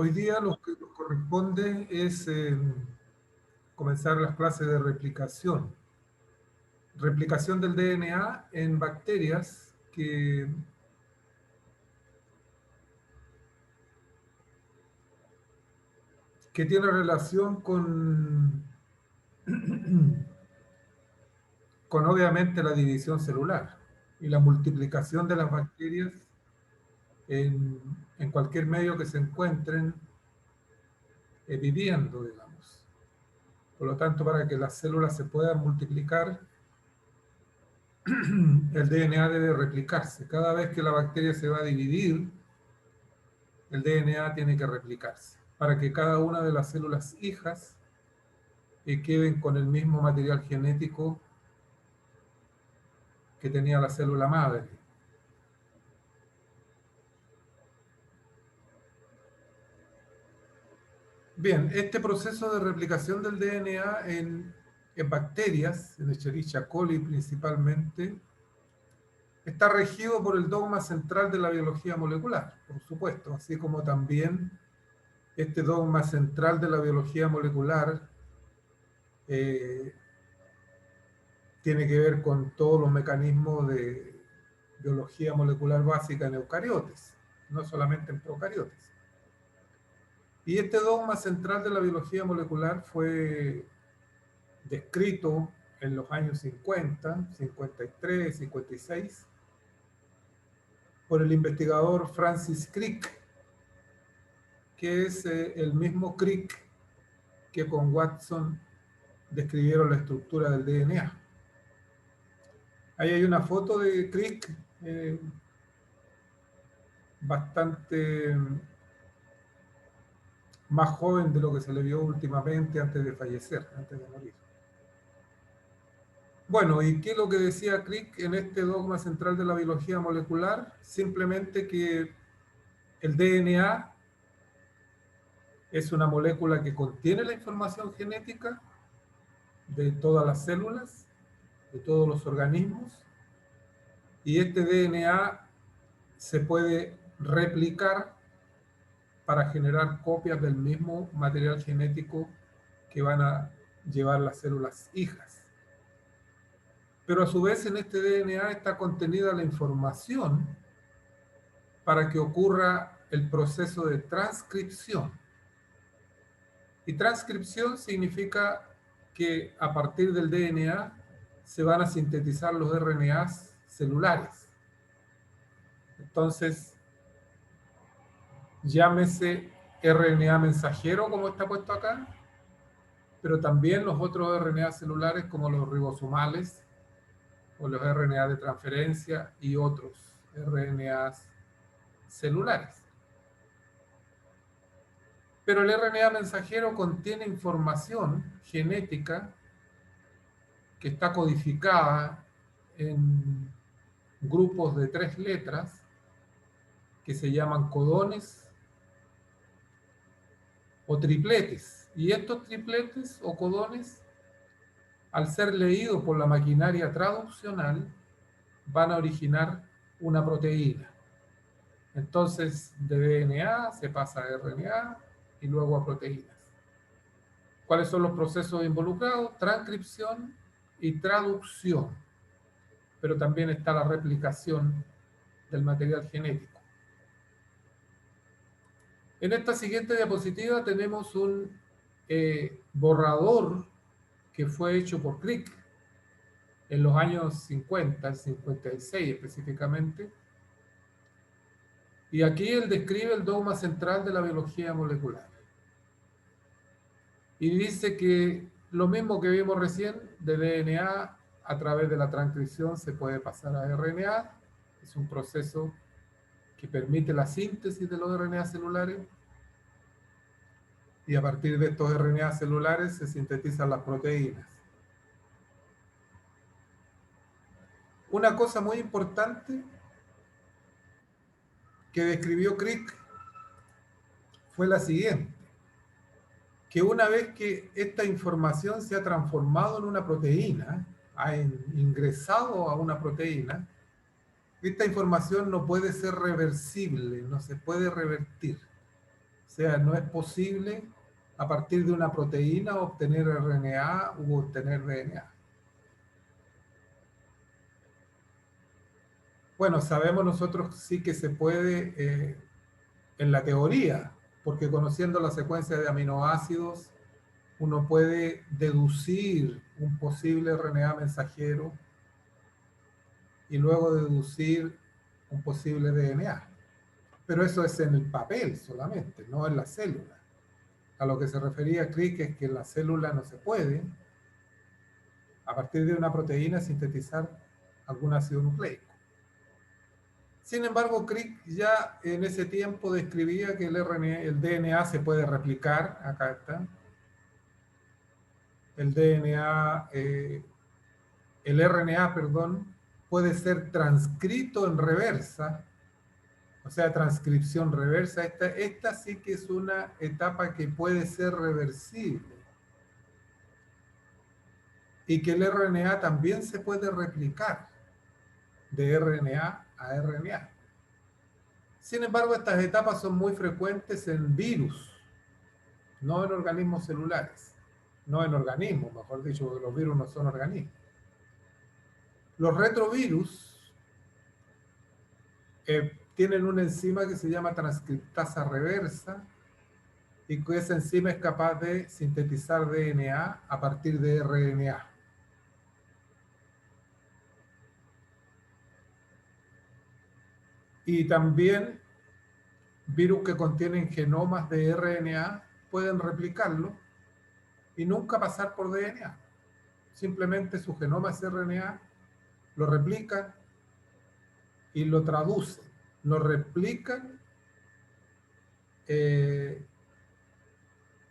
Hoy día lo que nos corresponde es comenzar las clases de replicación. Replicación del DNA en bacterias que tiene relación con obviamente la división celular y la multiplicación de las bacterias en, en cualquier medio que se encuentren viviendo, digamos. Por lo tanto, para que las células se puedan multiplicar, el DNA debe replicarse. Cada vez que la bacteria se va a dividir, el DNA tiene que replicarse para que cada una de las células hijas queden con el mismo material genético que tenía la célula madre. Bien, este proceso de replicación del DNA en bacterias, en Escherichia coli principalmente, está regido por el dogma central de la biología molecular, por supuesto, así como también este dogma central de la biología molecular eh, tiene que ver con todos los mecanismos de biología molecular básica en eucariotes, no solamente en procariotes. Y este dogma central de la biología molecular fue descrito en los años 50, 53, 56, por el investigador Francis Crick, que es el mismo Crick que con Watson describieron la estructura del DNA. Ahí hay una foto de Crick bastante más joven de lo que se le vio últimamente antes de fallecer, antes de morir. Bueno, ¿y qué es lo que decía Crick en este dogma central de la biología molecular? Simplemente que el DNA es una molécula que contiene la información genética de todas las células, de todos los organismos, y este DNA se puede replicar para generar copias del mismo material genético que van a llevar las células hijas. Pero a su vez en este DNA está contenida la información para que ocurra el proceso de transcripción. Y transcripción significa que a partir del DNA se van a sintetizar los RNAs celulares. Entonces, llámese RNA mensajero como está puesto acá, pero también los otros RNA celulares como los ribosomales o los RNA de transferencia y otros RNAs celulares. Pero el RNA mensajero contiene información genética que está codificada en grupos de 3 letras que se llaman codones o tripletes. Y estos tripletes o codones, al ser leídos por la maquinaria traduccional, van a originar una proteína. Entonces, de DNA se pasa a RNA y luego a proteínas. ¿Cuáles son los procesos involucrados? Transcripción y traducción. Pero también está la replicación del material genético. En esta siguiente diapositiva tenemos un borrador que fue hecho por Crick en los años 50, 56 específicamente. Y aquí él describe el dogma central de la biología molecular. Y dice que lo mismo que vimos recién, de DNA a través de la transcripción se puede pasar a RNA. Es un proceso que permite la síntesis de los RNA celulares. Y a partir de estos RNA celulares se sintetizan las proteínas. Una cosa muy importante que describió Crick fue la siguiente, que una vez que esta información se ha transformado en una proteína, ha ingresado a una proteína, esta información no puede ser reversible, no se puede revertir. O sea, no es posible a partir de una proteína obtener RNA u obtener DNA. Bueno, sabemos nosotros sí que se puede en la teoría, porque conociendo la secuencia de aminoácidos, uno puede deducir un posible RNA mensajero y luego deducir un posible DNA. Pero eso es en el papel solamente, no en la célula. A lo que se refería Crick es que en la célula no se puede, a partir de una proteína, sintetizar algún ácido nucleico. Sin embargo, Crick ya en ese tiempo describía que el DNA se puede replicar, acá está, el DNA, el RNA, perdón, puede ser transcrito en reversa, o sea, transcripción reversa. Esta sí que es una etapa que puede ser reversible. Y que el RNA también se puede replicar de RNA a RNA. Sin embargo, estas etapas son muy frecuentes en virus, no en organismos celulares, no en organismos, mejor dicho, porque los virus no son organismos. Los retrovirus tienen una enzima que se llama transcriptasa reversa y que esa enzima es capaz de sintetizar DNA a partir de RNA. Y también virus que contienen genomas de RNA pueden replicarlo y nunca pasar por DNA. Simplemente su genoma es RNA, lo replican y lo traducen. Lo replican,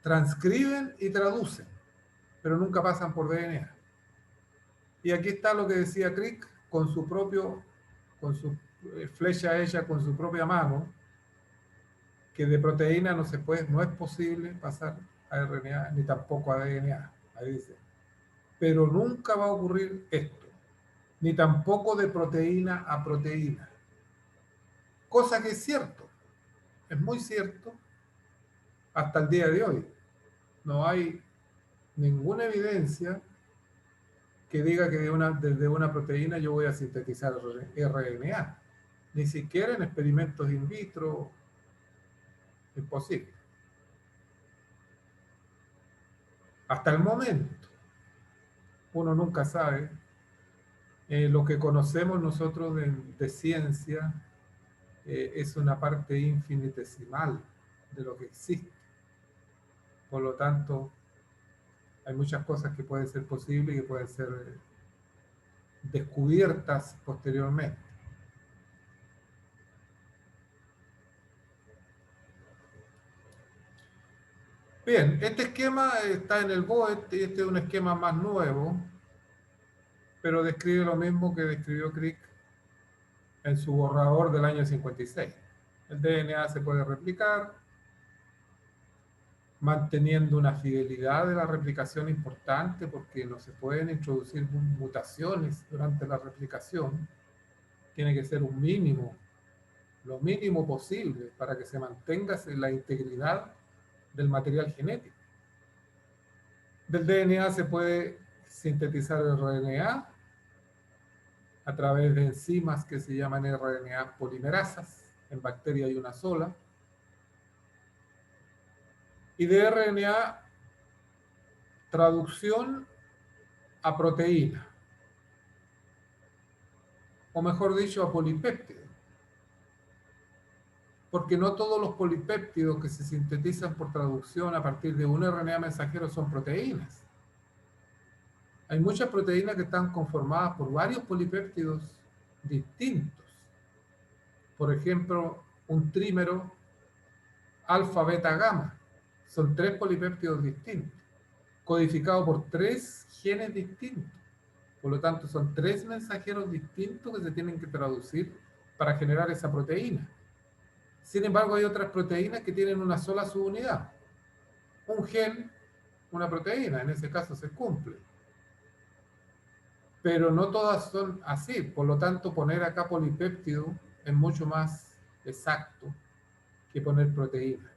transcriben y traducen, pero nunca pasan por DNA. Y aquí está lo que decía Crick con su flecha hecha con su propia mano, que de proteína no es posible pasar a RNA ni tampoco a DNA. Ahí dice. Pero nunca va a ocurrir esto, ni tampoco de proteína a proteína. Cosa que es cierto, es muy cierto hasta el día de hoy. No hay ninguna evidencia que diga que desde una proteína yo voy a sintetizar RNA. Ni siquiera en experimentos in vitro es posible. Hasta el momento, uno nunca sabe. Lo que conocemos nosotros de ciencia es una parte infinitesimal de lo que existe. Por lo tanto, hay muchas cosas que pueden ser posibles y que pueden ser descubiertas posteriormente. Bien, este esquema está en el BOET y este es un esquema más nuevo, pero describe lo mismo que describió Crick en su borrador del año 56. El DNA se puede replicar, manteniendo una fidelidad de la replicación importante porque no se pueden introducir mutaciones durante la replicación. Tiene que ser un mínimo, lo mínimo posible para que se mantenga la integridad del material genético. Del DNA se puede sintetizar el RNA a través de enzimas que se llaman RNA polimerasas. En bacterias hay una sola. Y de RNA, traducción a proteína. O mejor dicho, a polipéptido. Porque no todos los polipéptidos que se sintetizan por traducción a partir de un RNA mensajero son proteínas. Hay muchas proteínas que están conformadas por varios polipéptidos distintos. Por ejemplo, un trímero alfa, beta, gamma. Son 3 polipéptidos distintos, codificados por 3 genes distintos. Por lo tanto, son 3 mensajeros distintos que se tienen que traducir para generar esa proteína. Sin embargo, hay otras proteínas que tienen una sola subunidad. Un gen, una proteína, en ese caso se cumple. Pero no todas son así. Por lo tanto, poner acá polipéptido es mucho más exacto que poner proteína.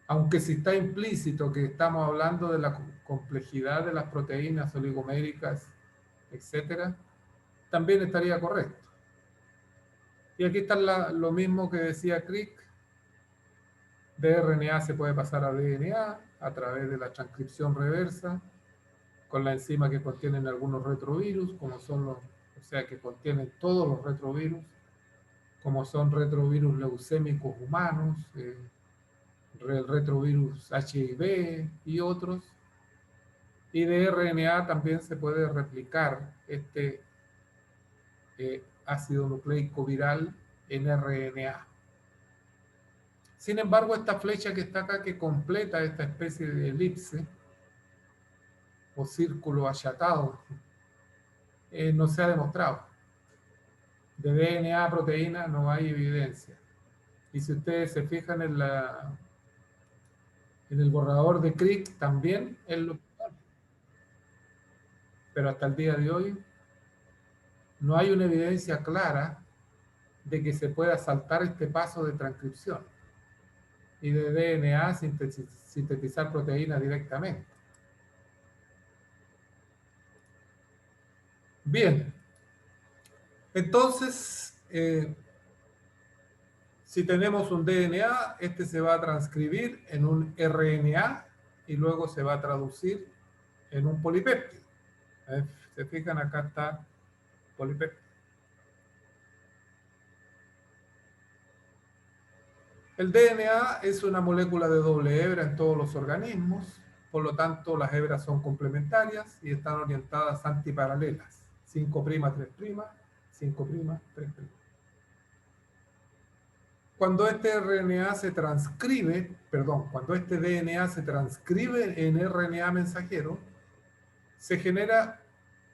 Aunque si está implícito que estamos hablando de la complejidad de las proteínas oligoméricas, etcétera, también estaría correcto. Y aquí está lo mismo que decía Crick. De RNA se puede pasar a DNA a través de la transcripción reversa con la enzima que contienen algunos retrovirus, como son los, o sea, que contienen todos los retrovirus, como son retrovirus leucémicos humanos, el retrovirus HIV y otros. Y de RNA también se puede replicar este ácido nucleico viral en RNA. Sin embargo, esta flecha que está acá, que completa esta especie de elipse o círculo achatado, no se ha demostrado. De DNA a proteína no hay evidencia. Y si ustedes se fijan en el borrador de Crick, también es lo mismo. Pero hasta el día de hoy no hay una evidencia clara de que se pueda saltar este paso de transcripción y de DNA sintetizar proteínas directamente. Bien, entonces, si tenemos un DNA, este se va a transcribir en un RNA y luego se va a traducir en un polipéptido. ¿Se fijan? Acá está polipéptido. El DNA es una molécula de doble hebra en todos los organismos, por lo tanto las hebras son complementarias y están orientadas antiparalelas. 5', 3', 5', 3'. Cuando este RNA se transcribe, perdón, cuando este DNA se transcribe en RNA mensajero, se genera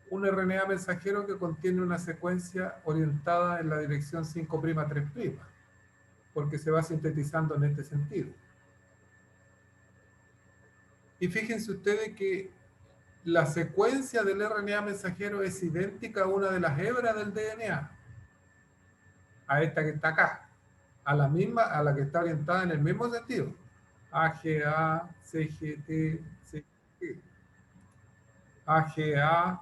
un RNA mensajero que contiene una secuencia orientada en la dirección 5', 3', porque se va sintetizando en este sentido. Y fíjense ustedes que la secuencia del RNA mensajero es idéntica a una de las hebras del DNA, a esta que está acá, a la misma, a la que está orientada en el mismo sentido. AGA, CGT, CGT, AGA,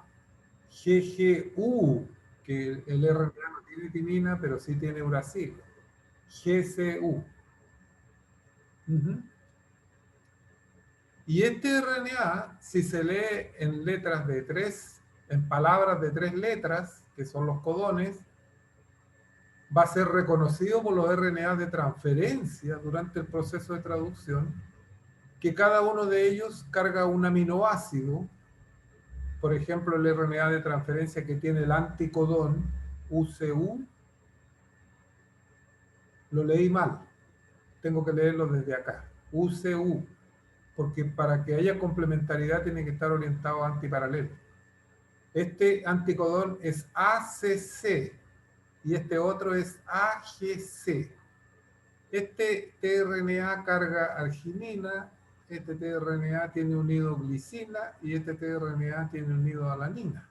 GGU, que el RNA no tiene timina, pero sí tiene uracilo. GCU. Y este RNA, si se lee en letras de en palabras de 3 letras, que son los codones, va a ser reconocido por los RNA de transferencia durante el proceso de traducción, que cada uno de ellos carga un aminoácido. Por ejemplo, el RNA de transferencia que tiene el anticodón UCU, lo leí mal, tengo que leerlo desde acá, UCU, porque para que haya complementariedad tiene que estar orientado a antiparalelo. Este anticodón es ACC y este otro es AGC. Este tRNA carga arginina, este tRNA tiene unido glicina y este tRNA tiene unido alanina.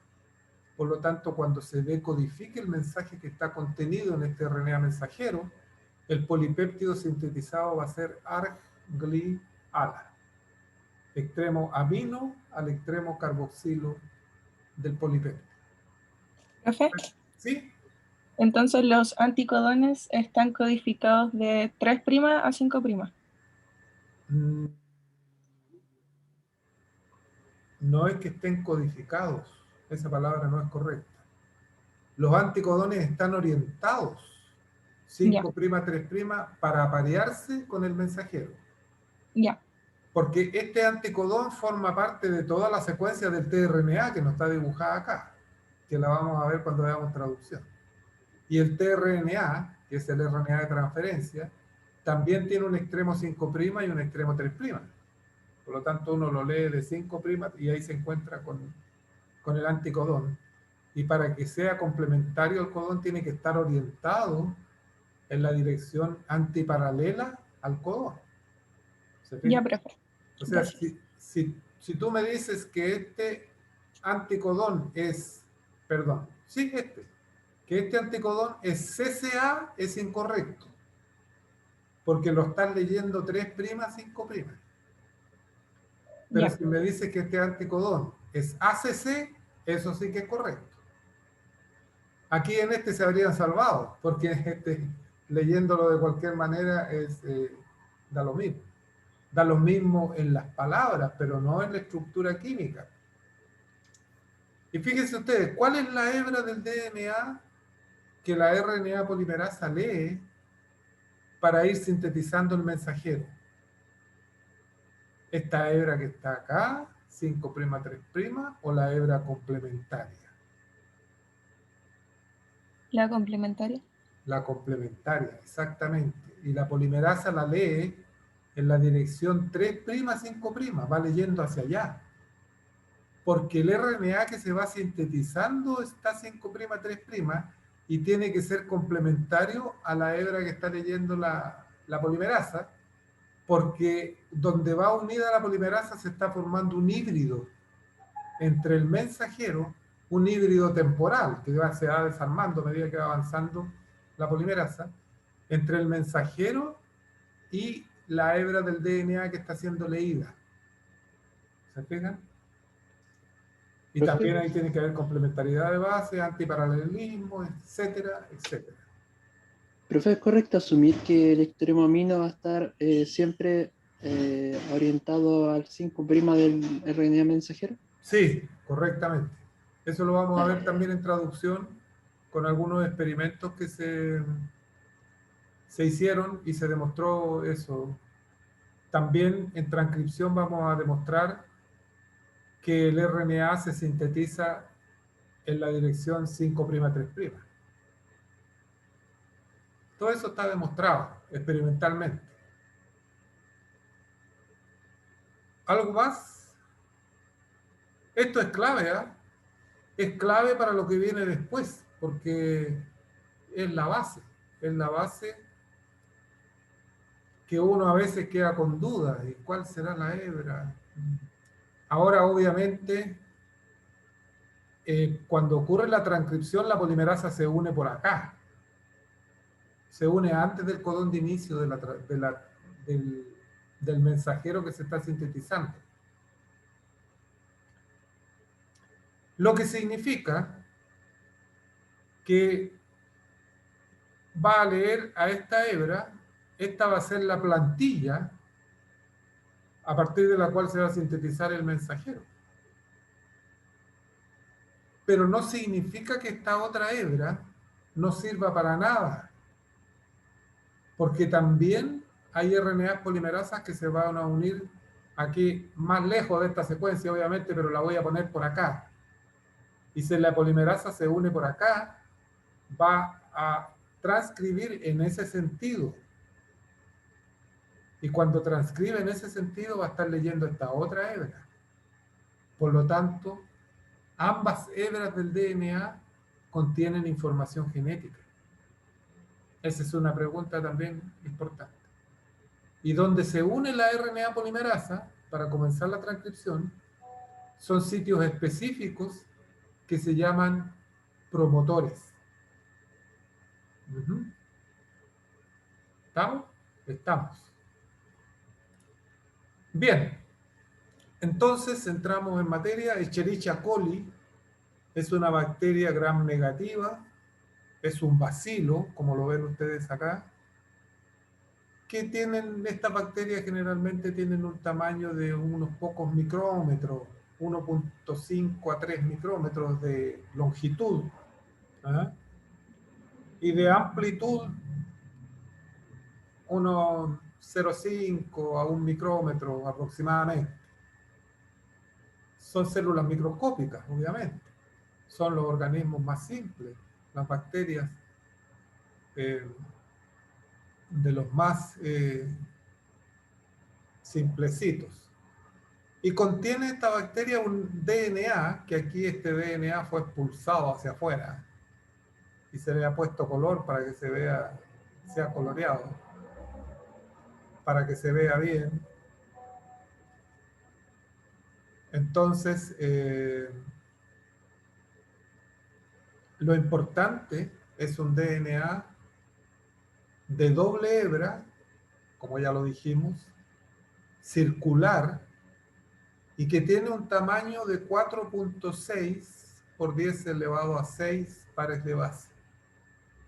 Por lo tanto, cuando se decodifique el mensaje que está contenido en este RNA mensajero, el polipéptido sintetizado va a ser ARG-GLI-ALA, extremo amino al extremo carboxilo del polipéptido. ¿Profe? ¿Sí? Entonces los anticodones están codificados de 3' a 5'. No es que estén codificados, esa palabra no es correcta. Los anticodones están orientados 5', 3', para aparearse con el mensajero. Ya. Porque este anticodón forma parte de toda la secuencia del tRNA que no está dibujada acá, que la vamos a ver cuando veamos traducción. Y el tRNA, que es el RNA de transferencia, también tiene un extremo 5' y un extremo 3'. Por lo tanto, uno lo lee de 5' y ahí se encuentra con el anticodón. Y para que sea complementario el codón tiene que estar orientado en la dirección antiparalela al codón. Ya, profe. O sea, si tú me dices que este anticodón es, perdón, que este anticodón es CCA, es incorrecto. porque lo están leyendo 3', 5'. Pero Ya. si me dice que este anticodón es ACC, eso sí que es correcto. Aquí en este se habrían salvado, porque leyéndolo de cualquier manera da lo mismo. Da lo mismo en las palabras, pero no en la estructura química. Y fíjense ustedes, ¿cuál es la hebra del DNA que la RNA polimerasa lee para ir sintetizando el mensajero? Esta hebra que está acá, 5', 3', o la hebra complementaria. La complementaria. La complementaria, exactamente. Y la polimerasa la lee en la dirección 3', 5', va leyendo hacia allá. Porque el RNA que se va sintetizando está 5', 3', y tiene que ser complementario a la hebra que está leyendo la polimerasa, porque donde va unida la polimerasa se está formando un híbrido entre el mensajero, un híbrido temporal que se va desarmando a medida que va avanzando la polimerasa, entre el mensajero y la hebra del DNA que está siendo leída. ¿Se fijan? Y Profe, también ahí tiene que haber complementariedad de base, antiparalelismo, etcétera, etcétera. profe, ¿es correcto asumir que el extremo amino va a estar siempre orientado al 5' del RNA mensajero? Sí, correctamente. Eso lo vamos a ver Ah, también en traducción con algunos experimentos que se hicieron y se demostró eso. También en transcripción vamos a demostrar que el RNA se sintetiza en la dirección 5', 3'. Todo eso está demostrado experimentalmente. ¿Algo más? Esto es clave, ¿eh? Es clave para lo que viene después, porque es la base que uno a veces queda con dudas de cuál será la hebra. Ahora, obviamente, cuando ocurre la transcripción, la polimerasa se une por acá. Se une antes del codón de inicio del mensajero que se está sintetizando. Lo que significa que va a leer a esta hebra, esta va a ser la plantilla a partir de la cual se va a sintetizar el mensajero. Pero no significa que esta otra hebra no sirva para nada, porque también hay RNA polimerasas que se van a unir aquí más lejos de esta secuencia, obviamente, pero la voy a poner por acá. Y si la polimerasa se une por acá, va a transcribir en ese sentido. Y cuando transcribe en ese sentido, va a estar leyendo esta otra hebra. Por lo tanto, ambas hebras del DNA contienen información genética. Esa es una pregunta también importante. Y donde se une la RNA polimerasa para comenzar la transcripción, son sitios específicos que se llaman promotores. ¿Estamos? Estamos. Bien, entonces entramos en materia. Escherichia coli es una bacteria gram negativa, es un bacilo, como lo ven ustedes acá, que tienen, estas bacterias generalmente tienen un tamaño de unos pocos micrómetros, 1.5 a 3 micrómetros de longitud, ¿ah? Y de amplitud unos 0,5 a 1 micrómetro aproximadamente. Son células microscópicas, obviamente. Son los organismos más simples, las bacterias de los más simplecitos. Y contiene esta bacteria un DNA, que aquí este DNA fue expulsado hacia afuera y se le ha puesto color para que se vea, sea coloreado, para que se vea bien. Entonces, lo importante es un DNA de doble hebra como ya lo dijimos, circular, y que tiene un tamaño de 4.6 por 10 elevado a 6 pares de base.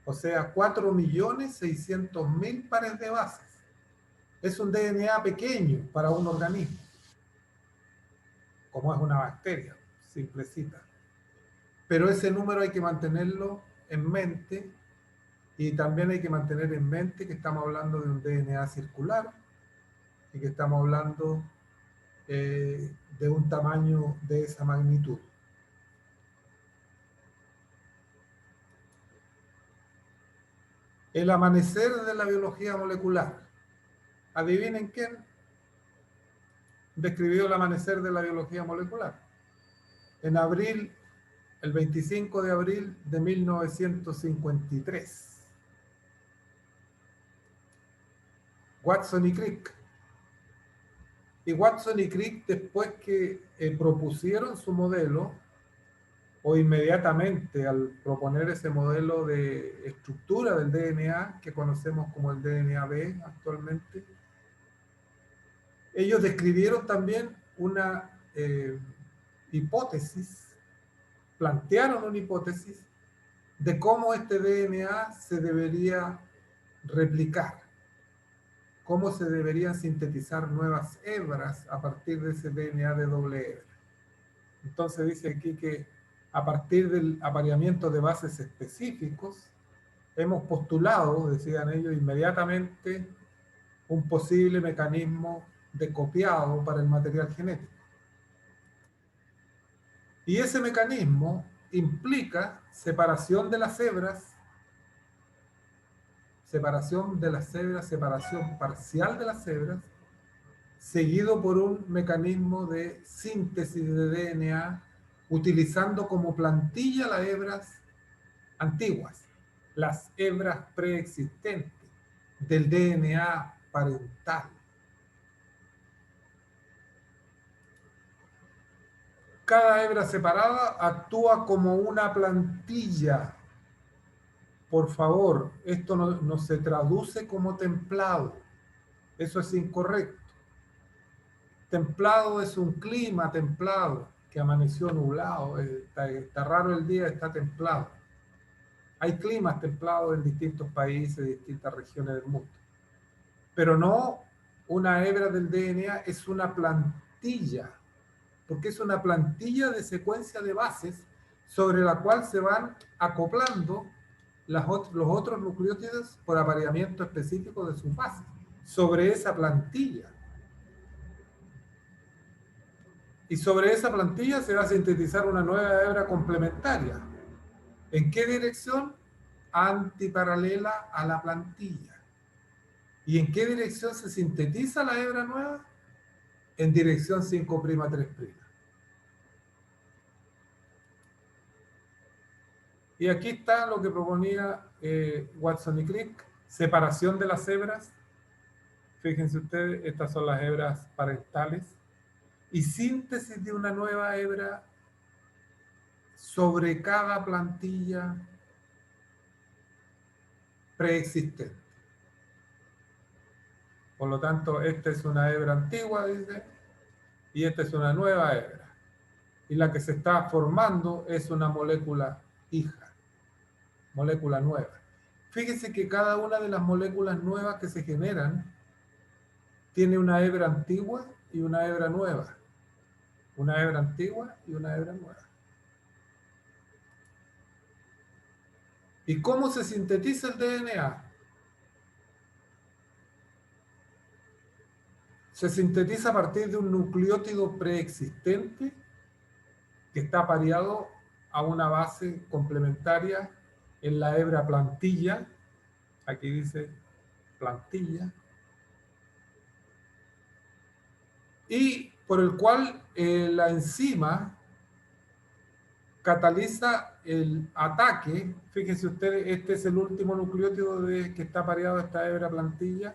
O sea, 4.600.000 pares de bases. Es un DNA pequeño para un organismo, como es una bacteria, simplecita. Pero ese número hay que mantenerlo en mente, y también hay que mantener en mente que estamos hablando de un DNA circular y que estamos hablando de un tamaño de esa magnitud. El amanecer de la biología molecular. ¿Adivinen quién describió el amanecer de la biología molecular? En abril, el 25 de abril de 1953. Watson y Crick. Y Watson y Crick, después que propusieron su modelo, o inmediatamente al proponer ese modelo de estructura del DNA, que conocemos como el DNA-B actualmente, ellos describieron también una hipótesis, plantearon una hipótesis de cómo este DNA se debería replicar, cómo se deberían sintetizar nuevas hebras a partir de ese DNA de doble hebra. Entonces dice aquí que a partir del apareamiento de bases específicos, hemos postulado, decían ellos, inmediatamente un posible mecanismo de copiado para el material genético. Y ese mecanismo implica separación de las hebras, separación parcial de las hebras, seguido por un mecanismo de síntesis de DNA utilizando como plantilla las hebras antiguas, las hebras preexistentes del DNA parental. Cada hebra separada actúa como una plantilla. Por favor, esto no se traduce como templado. Eso es incorrecto. Templado es un clima templado, que amaneció nublado, está raro el día, está templado. Hay climas templados en distintos países, distintas regiones del mundo. Pero no una hebra del DNA, es una plantilla, porque es una plantilla de secuencia de bases sobre la cual se van acoplando los otros nucleótidos por apareamiento específico de sus bases, sobre esa plantilla. Y sobre esa plantilla se va a sintetizar una nueva hebra complementaria. ¿En qué dirección? Antiparalela a la plantilla. ¿Y en qué dirección se sintetiza la hebra nueva? En dirección 5'3'. Y aquí está lo que proponía Watson y Crick: separación de las hebras. Fíjense ustedes, estas son las hebras parentales. Y síntesis de una nueva hebra sobre cada plantilla preexistente. Por lo tanto, esta es una hebra antigua, dice, y esta es una nueva hebra. Y la que se está formando es una molécula hija, molécula nueva. Fíjense que cada una de las moléculas nuevas que se generan tiene una hebra antigua y una hebra nueva. Una hebra antigua y una hebra nueva. ¿Y cómo se sintetiza el DNA? Se sintetiza a partir de un nucleótido preexistente que está pareado a una base complementaria en la hebra plantilla. Aquí dice plantilla. Y por el cual la enzima cataliza el ataque. Fíjense ustedes, este es el último nucleótido que está pareado a esta hebra plantilla.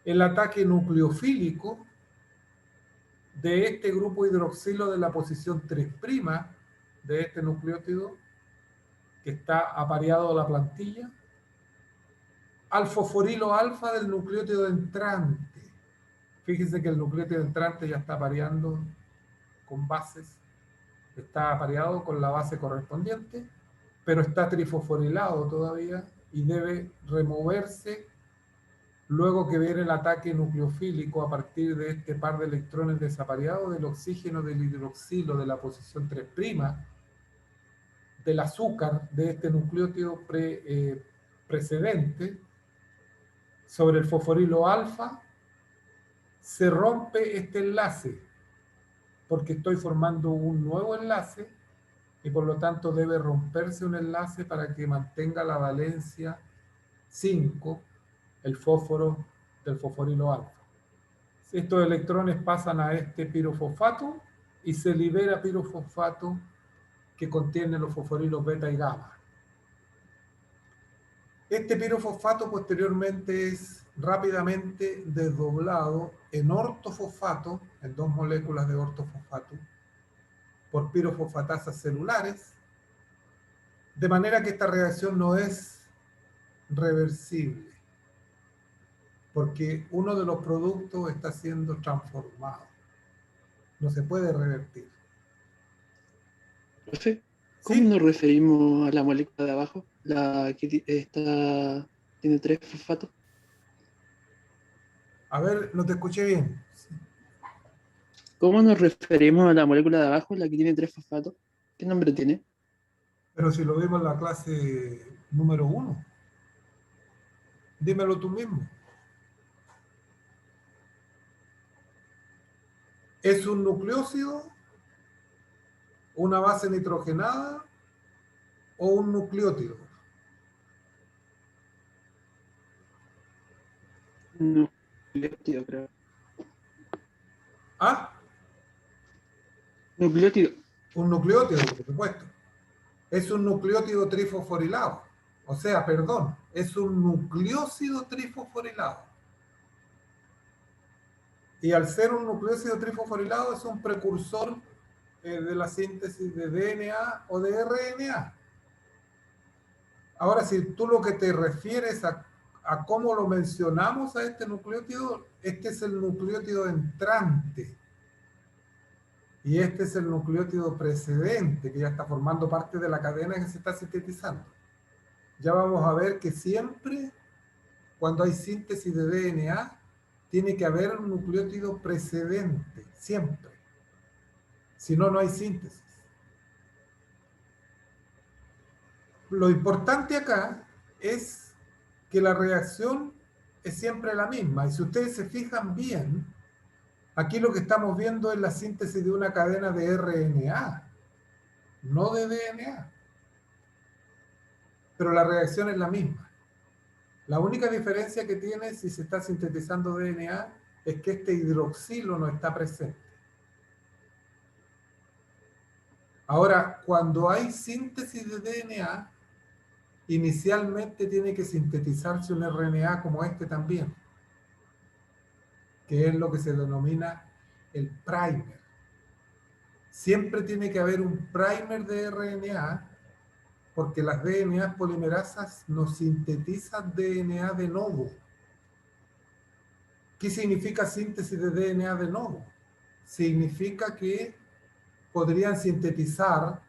El ataque nucleofílico de este grupo hidroxilo de la posición 3' de este nucleótido que está apareado a la plantilla. al fosforilo alfa del nucleótido entrante. Fíjense que el nucleótido entrante ya está apareando con bases, está apareado con la base correspondiente, pero está trifosforilado todavía y debe removerse luego que viene el ataque nucleofílico a partir de este par de electrones desapareados del oxígeno del hidroxilo de la posición 3', del azúcar de este nucleótido precedente sobre el fosforilo alfa, se rompe este enlace porque estoy formando un nuevo enlace y por lo tanto debe romperse un enlace para que mantenga la valencia 5, el fósforo del fosforilo alfa. Estos electrones pasan a este pirofosfato y se libera pirofosfato que contiene los fosforilos beta y gamma. Este pirofosfato posteriormente es rápidamente desdoblado en ortofosfato, en 2 moléculas de ortofosfato, por pirofosfatasas celulares, de manera que esta reacción no es reversible, porque uno de los productos está siendo transformado. No se puede revertir. Profe, ¿cómo ¿Sí? nos referimos a la molécula de abajo? La que tiene 3 fosfatos. A ver, no te escuché bien. ¿Cómo nos referimos a la molécula de abajo, la que tiene 3 fosfatos? ¿Qué nombre tiene? Pero si lo vimos en la clase número 1, dímelo tú mismo. ¿Es un nucleócido, una base nitrogenada o un nucleótido? Nucleótido, creo. ¿Ah? Nucleótido. Un nucleótido, por supuesto. Es un nucleótido trifosforilado. O sea, perdón, es un nucleócido trifosforilado. Y al ser un nucleócido trifosforilado es un precursor de la síntesis de DNA o de RNA. Ahora, si tú lo que te refieres a cómo lo mencionamos a este nucleótido, este es el nucleótido entrante. Y este es el nucleótido precedente, que ya está formando parte de la cadena que se está sintetizando. Ya vamos a ver que siempre, cuando hay síntesis de DNA, tiene que haber un nucleótido precedente, siempre. Si no, no hay síntesis. Lo importante acá es que la reacción es siempre la misma. Y si ustedes se fijan bien, aquí lo que estamos viendo es la síntesis de una cadena de RNA, no de DNA. Pero la reacción es la misma. La única diferencia que tiene si se está sintetizando DNA es que este hidroxilo no está presente. Ahora, cuando hay síntesis de DNA, inicialmente tiene que sintetizarse un RNA como este también, que es lo que se denomina el primer. Siempre tiene que haber un primer de RNA, porque las DNA polimerasas no sintetizan DNA de novo. ¿Qué significa síntesis de DNA de novo? Significa que podrían sintetizar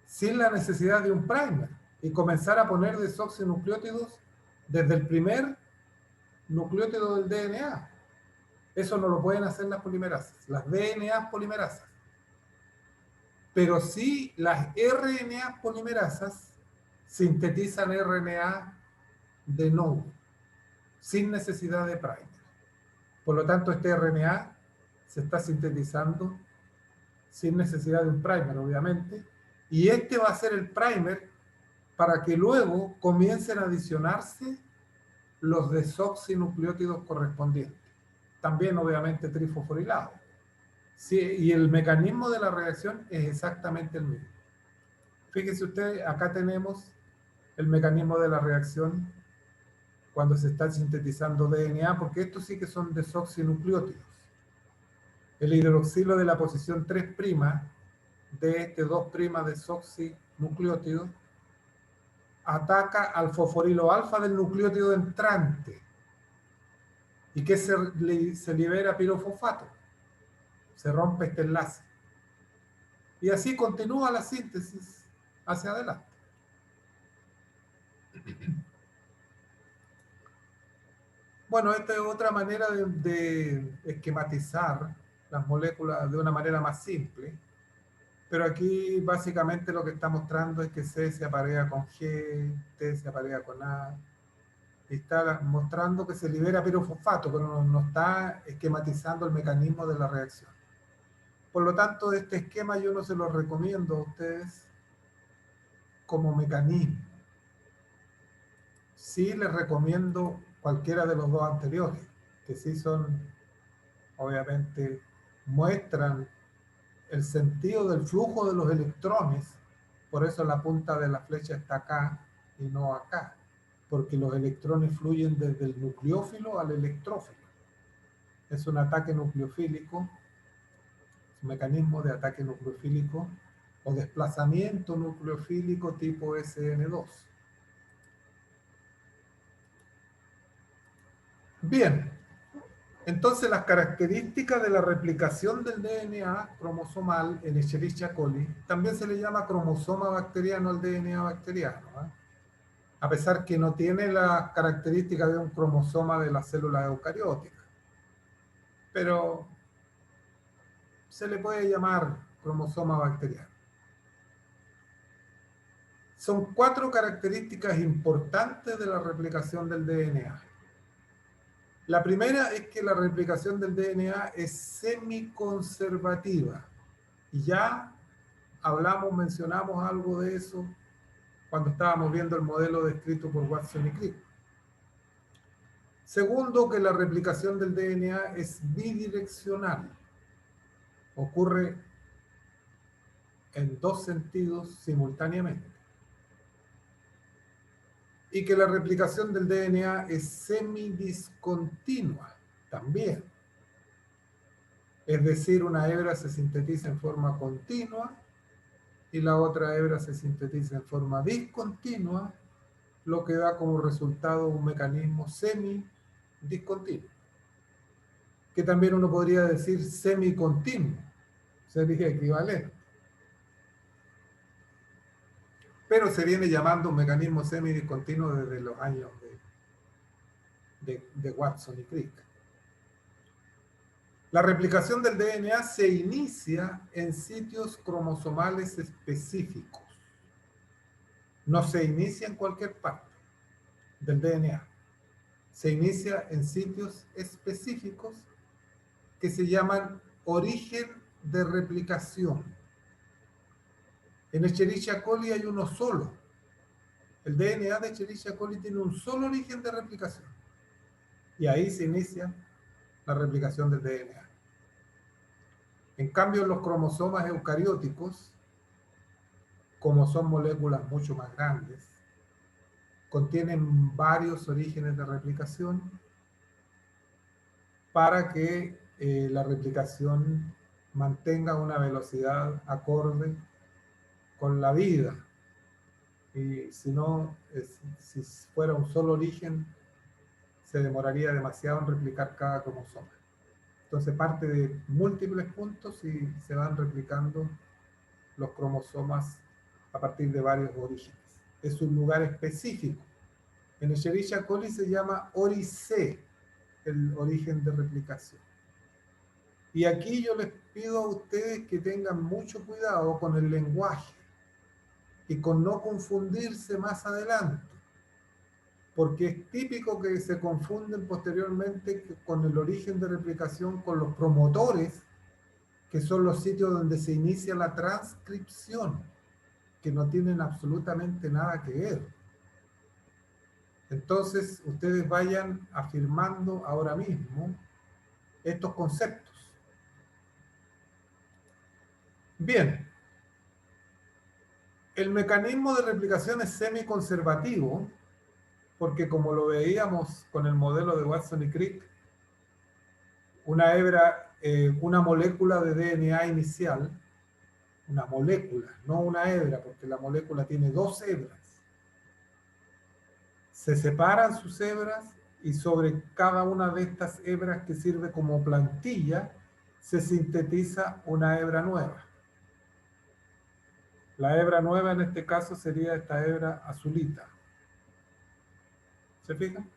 sin la necesidad de un primer y comenzar a poner desoxinucleótidos desde el primer nucleótido del DNA. Eso no lo pueden hacer las polimerasas, las DNA polimerasas. Pero sí las RNA polimerasas sintetizan RNA de novo, sin necesidad de primer. Por lo tanto, este RNA se está sintetizando sin necesidad de un primer, obviamente, y este va a ser el primer para que luego comiencen a adicionarse los desoxinucleótidos correspondientes, también obviamente trifosforilados. Sí, y el mecanismo de la reacción es exactamente el mismo. Fíjense ustedes, acá tenemos el mecanismo de la reacción cuando se está sintetizando DNA, porque estos sí que son desoxinucleótidos. El hidroxilo de la posición 3' de este 2' desoxinucleótido ataca al fosforilo alfa del nucleótido entrante. ¿Y qué se libera? Pirofosfato. Se rompe este enlace. Y así continúa la síntesis hacia adelante. Bueno, esta es otra manera de esquematizar las moléculas de una manera más simple. Pero aquí básicamente lo que está mostrando es que C se aparea con G, T se aparea con A. Y está mostrando que se libera pirofosfato, pero no está esquematizando el mecanismo de la reacción. Por lo tanto, este esquema yo no se lo recomiendo a ustedes como mecanismo. Sí les recomiendo cualquiera de los dos anteriores, que sí son, obviamente, muestran el sentido del flujo de los electrones. Por eso la punta de la flecha está acá y no acá, porque los electrones fluyen desde el nucleófilo al electrófilo. Es un ataque nucleofílico, un mecanismo de ataque nucleofílico o desplazamiento nucleofílico tipo SN2. Bien, entonces las características de la replicación del DNA cromosomal en Escherichia coli, también se le llama cromosoma bacteriano al DNA bacteriano, ¿eh? A pesar que no tiene las características de un cromosoma de las células eucarióticas, pero se le puede llamar cromosoma bacteriano. Son 4 características importantes de la replicación del DNA. La primera es que la replicación del DNA es semiconservativa. Y ya mencionamos algo de eso cuando estábamos viendo el modelo descrito por Watson y Crick. Segundo, que la replicación del DNA es bidireccional. Ocurre en 2 sentidos simultáneamente. Y que la replicación del DNA es semidiscontinua también. Es decir, una hebra se sintetiza en forma continua y la otra hebra se sintetiza en forma discontinua, lo que da como resultado un mecanismo semidiscontinuo, que también uno podría decir semicontinuo, sería equivalente. Pero se viene llamando un mecanismo semidiscontinuo desde los años de Watson y Crick. La replicación del DNA se inicia en sitios cromosomales específicos. No se inicia en cualquier parte del DNA. Se inicia en sitios específicos que se llaman origen de replicación. En Escherichia coli hay uno solo. El DNA de Escherichia coli tiene un solo origen de replicación. Y ahí se inicia la replicación del DNA. En cambio, los cromosomas eucarióticos, como son moléculas mucho más grandes, contienen varios orígenes de replicación para que la replicación mantenga una velocidad acorde con la vida. Y si no, si fuera un solo origen, se demoraría demasiado en replicar cada cromosoma. Entonces parte de múltiples puntos y se van replicando los cromosomas a partir de varios orígenes. Es un lugar específico. En Escherichia coli se llama ORIC, el origen de replicación. Y aquí yo les pido a ustedes que tengan mucho cuidado con el lenguaje y con no confundirse más adelante, porque es típico que se confunden posteriormente con el origen de replicación con los promotores, que son los sitios donde se inicia la transcripción, que no tienen absolutamente nada que ver. Entonces, ustedes vayan afirmando ahora mismo estos conceptos. Bien, el mecanismo de replicación es semiconservativo, porque como lo veíamos con el modelo de Watson y Crick, una hebra, una molécula de DNA inicial, una molécula, no una hebra, porque la molécula tiene 2 hebras. Se separan sus hebras y sobre cada una de estas hebras que sirve como plantilla se sintetiza una hebra nueva. La hebra nueva en este caso sería esta hebra azulita. ¿Se fijan?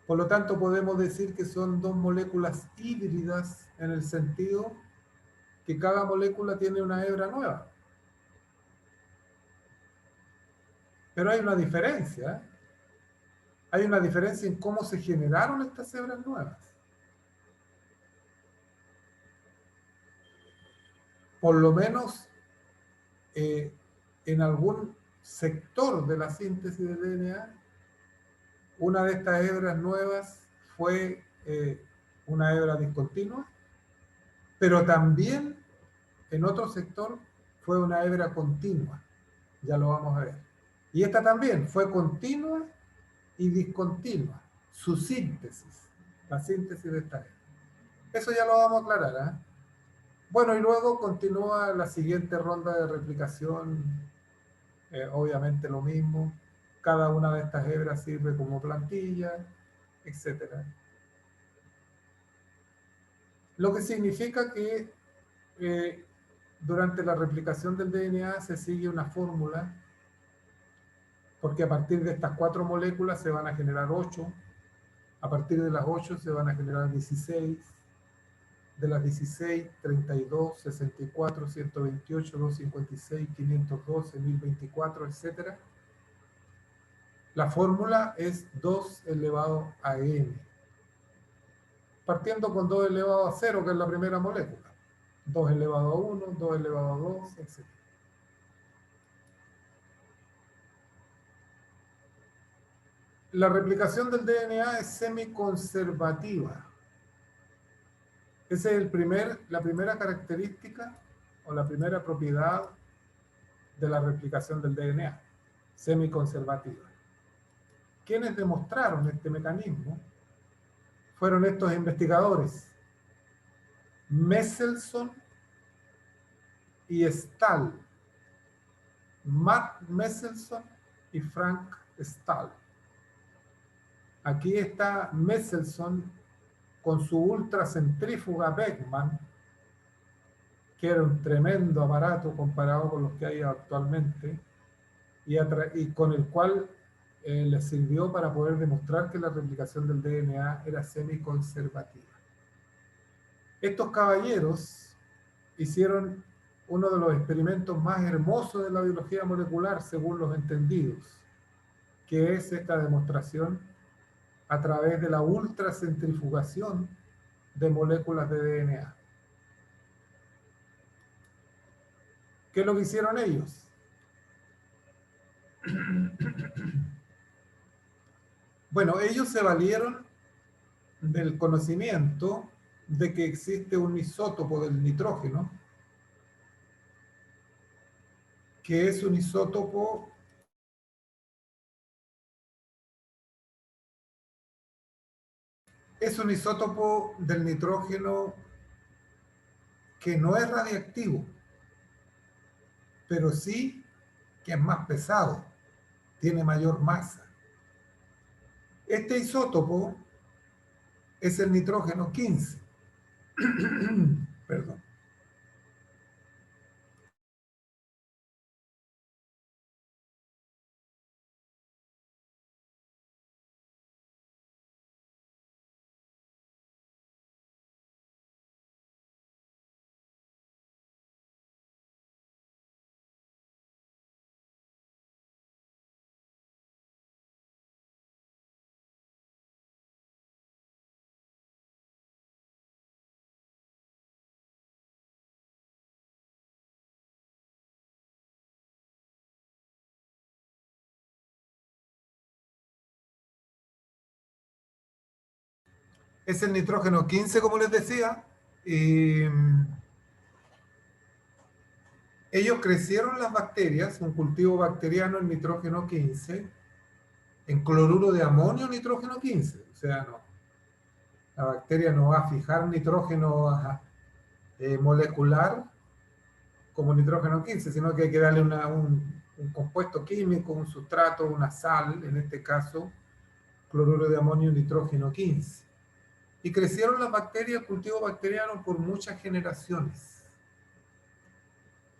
Por lo tanto, podemos decir que son dos moléculas híbridas en el sentido que cada molécula tiene una hebra nueva. Pero hay una diferencia, ¿eh? Hay una diferencia en cómo se generaron estas hebras nuevas. Por lo menos en algún sector de la síntesis de DNA, una de estas hebras nuevas fue una hebra discontinua, pero también en otro sector fue una hebra continua. Ya lo vamos a ver. Y esta también fue continua y discontinua. Su síntesis, la síntesis de esta hebra. Eso ya lo vamos a aclarar, ¿eh? Bueno, y luego continúa la siguiente ronda de replicación. Obviamente lo mismo. Cada una de estas hebras sirve como plantilla, etc. Lo que significa que durante la replicación del DNA se sigue una fórmula, porque a partir de estas 4 moléculas se van a generar 8, a partir de las 8 se van a generar 16, de las 16, 32, 64, 128, 256, 512, 1024, etc. La fórmula es 2 elevado a n, partiendo con 2 elevado a 0, que es la primera molécula. 2 elevado a 1, 2 elevado a 2, etc. La replicación del DNA es semiconservativa. Esa es la primera característica o la primera propiedad de la replicación del DNA, semiconservativa. Quienes demostraron este mecanismo fueron estos investigadores, Messelson y Stahl, Matt Messelson y Frank Stahl. Aquí está Messelson con su ultracentrífuga Beckman, que era un tremendo aparato comparado con los que hay actualmente, y con el cual le sirvió para poder demostrar que la replicación del DNA era semiconservativa. Estos caballeros hicieron uno de los experimentos más hermosos de la biología molecular, según los entendidos, que es esta demostración a través de la ultracentrifugación de moléculas de DNA. ¿Qué es lo que hicieron ellos? Bueno, ellos se valieron del conocimiento de que existe un isótopo del nitrógeno, que es un isótopo del nitrógeno que no es radiactivo, pero sí que es más pesado, tiene mayor masa. Este isótopo es el nitrógeno 15. Perdón. Es el nitrógeno 15, como les decía. Ellos crecieron las bacterias, un cultivo bacteriano en nitrógeno 15, en cloruro de amonio nitrógeno 15. O sea, no, la bacteria no va a fijar nitrógeno molecular como nitrógeno 15, sino que hay que darle un compuesto químico, un sustrato, una sal, en este caso, cloruro de amonio, nitrógeno 15. Y crecieron las bacterias, el cultivo bacteriano, por muchas generaciones.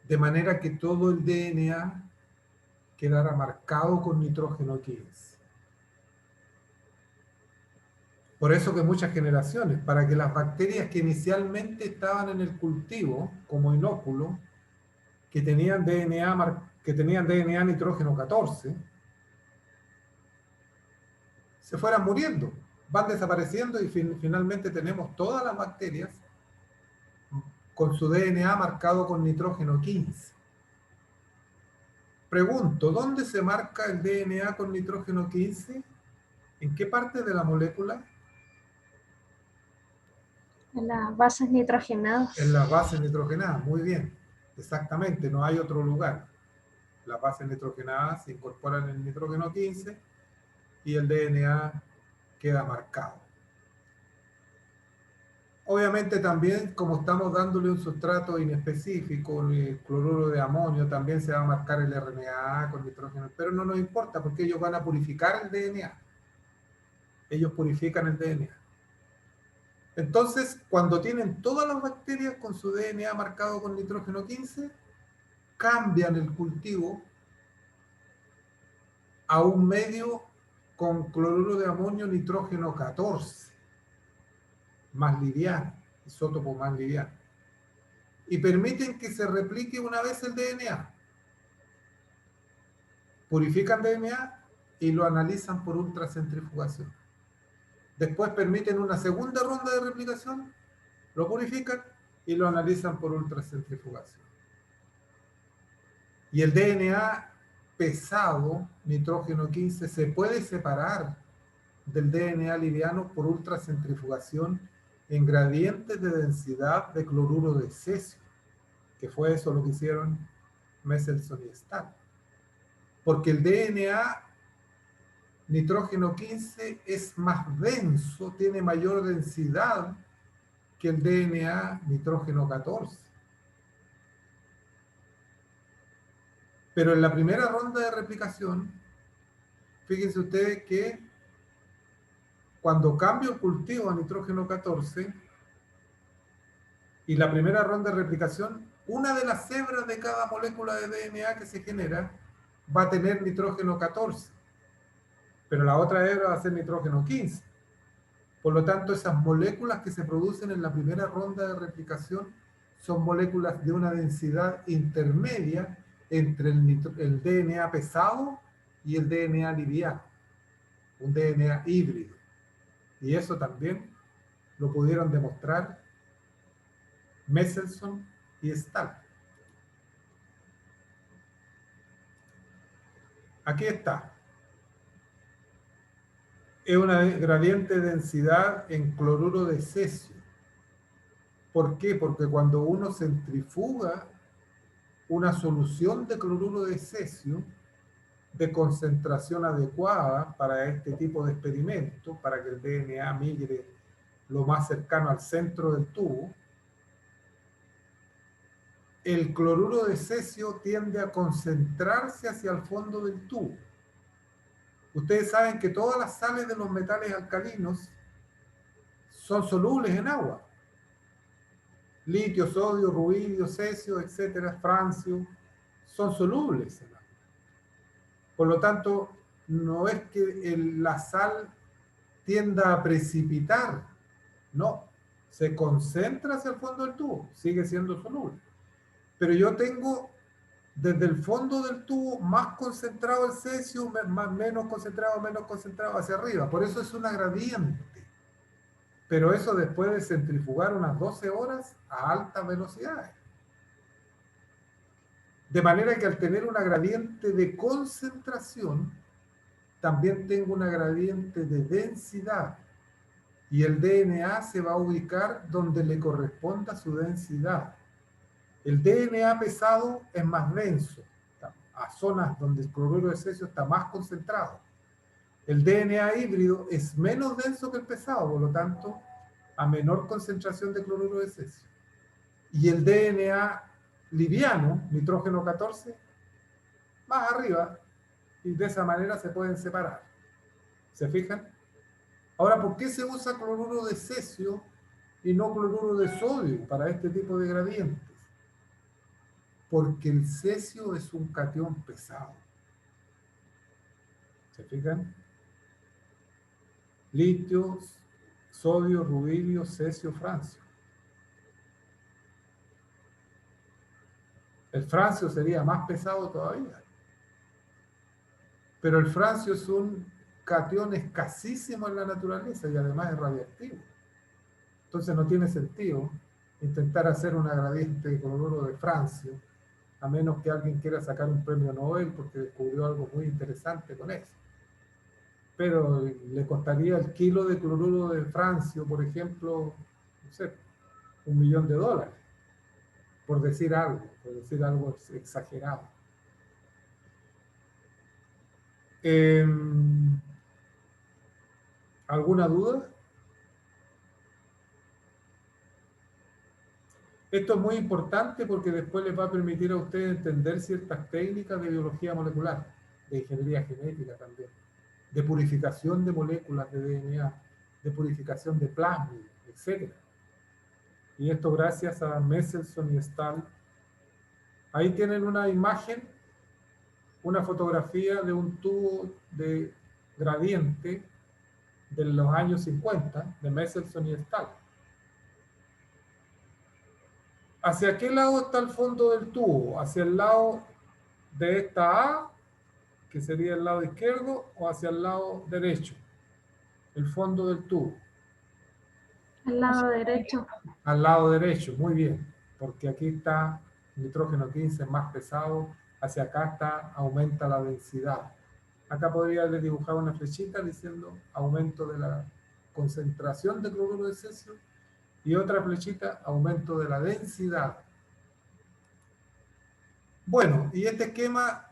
De manera que todo el DNA quedara marcado con nitrógeno 15. Por eso que muchas generaciones, para que las bacterias que inicialmente estaban en el cultivo, como inóculo, que tenían DNA nitrógeno 14, se fueran muriendo, van desapareciendo y finalmente tenemos todas las bacterias con su DNA marcado con nitrógeno 15. Pregunto, ¿dónde se marca el DNA con nitrógeno 15? ¿En qué parte de la molécula? En las bases nitrogenadas. En las bases nitrogenadas, muy bien, exactamente, no hay otro lugar. Las bases nitrogenadas se incorporan el nitrógeno 15 y el DNA queda marcado. Obviamente también, como estamos dándole un sustrato inespecífico, el cloruro de amonio, también se va a marcar el RNA con nitrógeno, pero no nos importa porque ellos van a purificar el DNA. Ellos purifican el DNA. Entonces, cuando tienen todas las bacterias con su DNA marcado con nitrógeno 15, cambian el cultivo a un medio con cloruro de amonio nitrógeno 14, más liviano, isótopo más liviano, y permiten que se replique una vez el DNA. Purifican DNA y lo analizan por ultracentrifugación. Después permiten una segunda ronda de replicación, lo purifican y lo analizan por ultracentrifugación. Y el DNA pesado, nitrógeno 15, se puede separar del DNA liviano por ultracentrifugación en gradientes de densidad de cloruro de cesio, que fue eso lo que hicieron Michelson y Stahl. Porque el DNA nitrógeno 15 es más denso, tiene mayor densidad que el DNA nitrógeno 14. Pero en la primera ronda de replicación, fíjense ustedes que cuando cambio el cultivo a nitrógeno 14 y la primera ronda de replicación, una de las hebras de cada molécula de DNA que se genera va a tener nitrógeno 14, pero la otra hebra va a ser nitrógeno 15. Por lo tanto, esas moléculas que se producen en la primera ronda de replicación son moléculas de una densidad intermedia entre el DNA pesado y el DNA liviano, un DNA híbrido. Y eso también lo pudieron demostrar Michelson y Stahl. Aquí está. Es una gradiente de densidad en cloruro de cesio. ¿Por qué? Porque cuando uno centrifuga una solución de cloruro de cesio de concentración adecuada para este tipo de experimento, para que el DNA migre lo más cercano al centro del tubo, el cloruro de cesio tiende a concentrarse hacia el fondo del tubo. Ustedes saben que todas las sales de los metales alcalinos son solubles en agua. Litio, sodio, rubidio, cesio, etcétera, francio, son solubles en agua. Por lo tanto, no es que la sal tienda a precipitar, no, se concentra hacia el fondo del tubo, sigue siendo soluble. Pero yo tengo desde el fondo del tubo más concentrado el cesio, menos concentrado hacia arriba. Por eso es una gradiente. Pero eso después de centrifugar unas 12 horas a altas velocidades. De manera que al tener una gradiente de concentración, también tengo una gradiente de densidad. Y el DNA se va a ubicar donde le corresponda su densidad. El DNA pesado es más denso, a zonas donde el cloruro de cesio está más concentrado. El DNA híbrido es menos denso que el pesado, por lo tanto, a menor concentración de cloruro de cesio. Y el DNA liviano, nitrógeno 14, más arriba y de esa manera se pueden separar. ¿Se fijan? Ahora, ¿por qué se usa cloruro de cesio y no cloruro de sodio para este tipo de gradientes? Porque el cesio es un catión pesado. ¿Se fijan? Litio, sodio, rubilio, cesio, francio. El francio sería más pesado todavía. Pero el francio es un catión escasísimo en la naturaleza y además es radiactivo. Entonces no tiene sentido intentar hacer una gradiente de cloruro de francio, a menos que alguien quiera sacar un premio Nobel porque descubrió algo muy interesante con eso. Pero le costaría el kilo de cloruro de francio, por ejemplo, no sé, $1.000.000, por decir algo exagerado. ¿Alguna duda? Esto es muy importante porque después les va a permitir a ustedes entender ciertas técnicas de biología molecular, de ingeniería genética también, de purificación de moléculas de DNA, de purificación de plasmidos, etc. Y esto gracias a Mendelssohn y Stahl. Ahí tienen una imagen, una fotografía de un tubo de gradiente de los años 50, de Mendelssohn y Stahl. ¿Hacia qué lado está el fondo del tubo? ¿Hacia el lado de esta A, que sería el lado izquierdo, o hacia el lado derecho? El fondo del tubo. Al lado derecho. Al lado derecho, muy bien, porque aquí está nitrógeno 15 más pesado, hacia acá está, aumenta la densidad. Acá podría haber dibujado una flechita diciendo aumento de la concentración de cloruro de cesio y otra flechita, aumento de la densidad. Bueno, y este esquema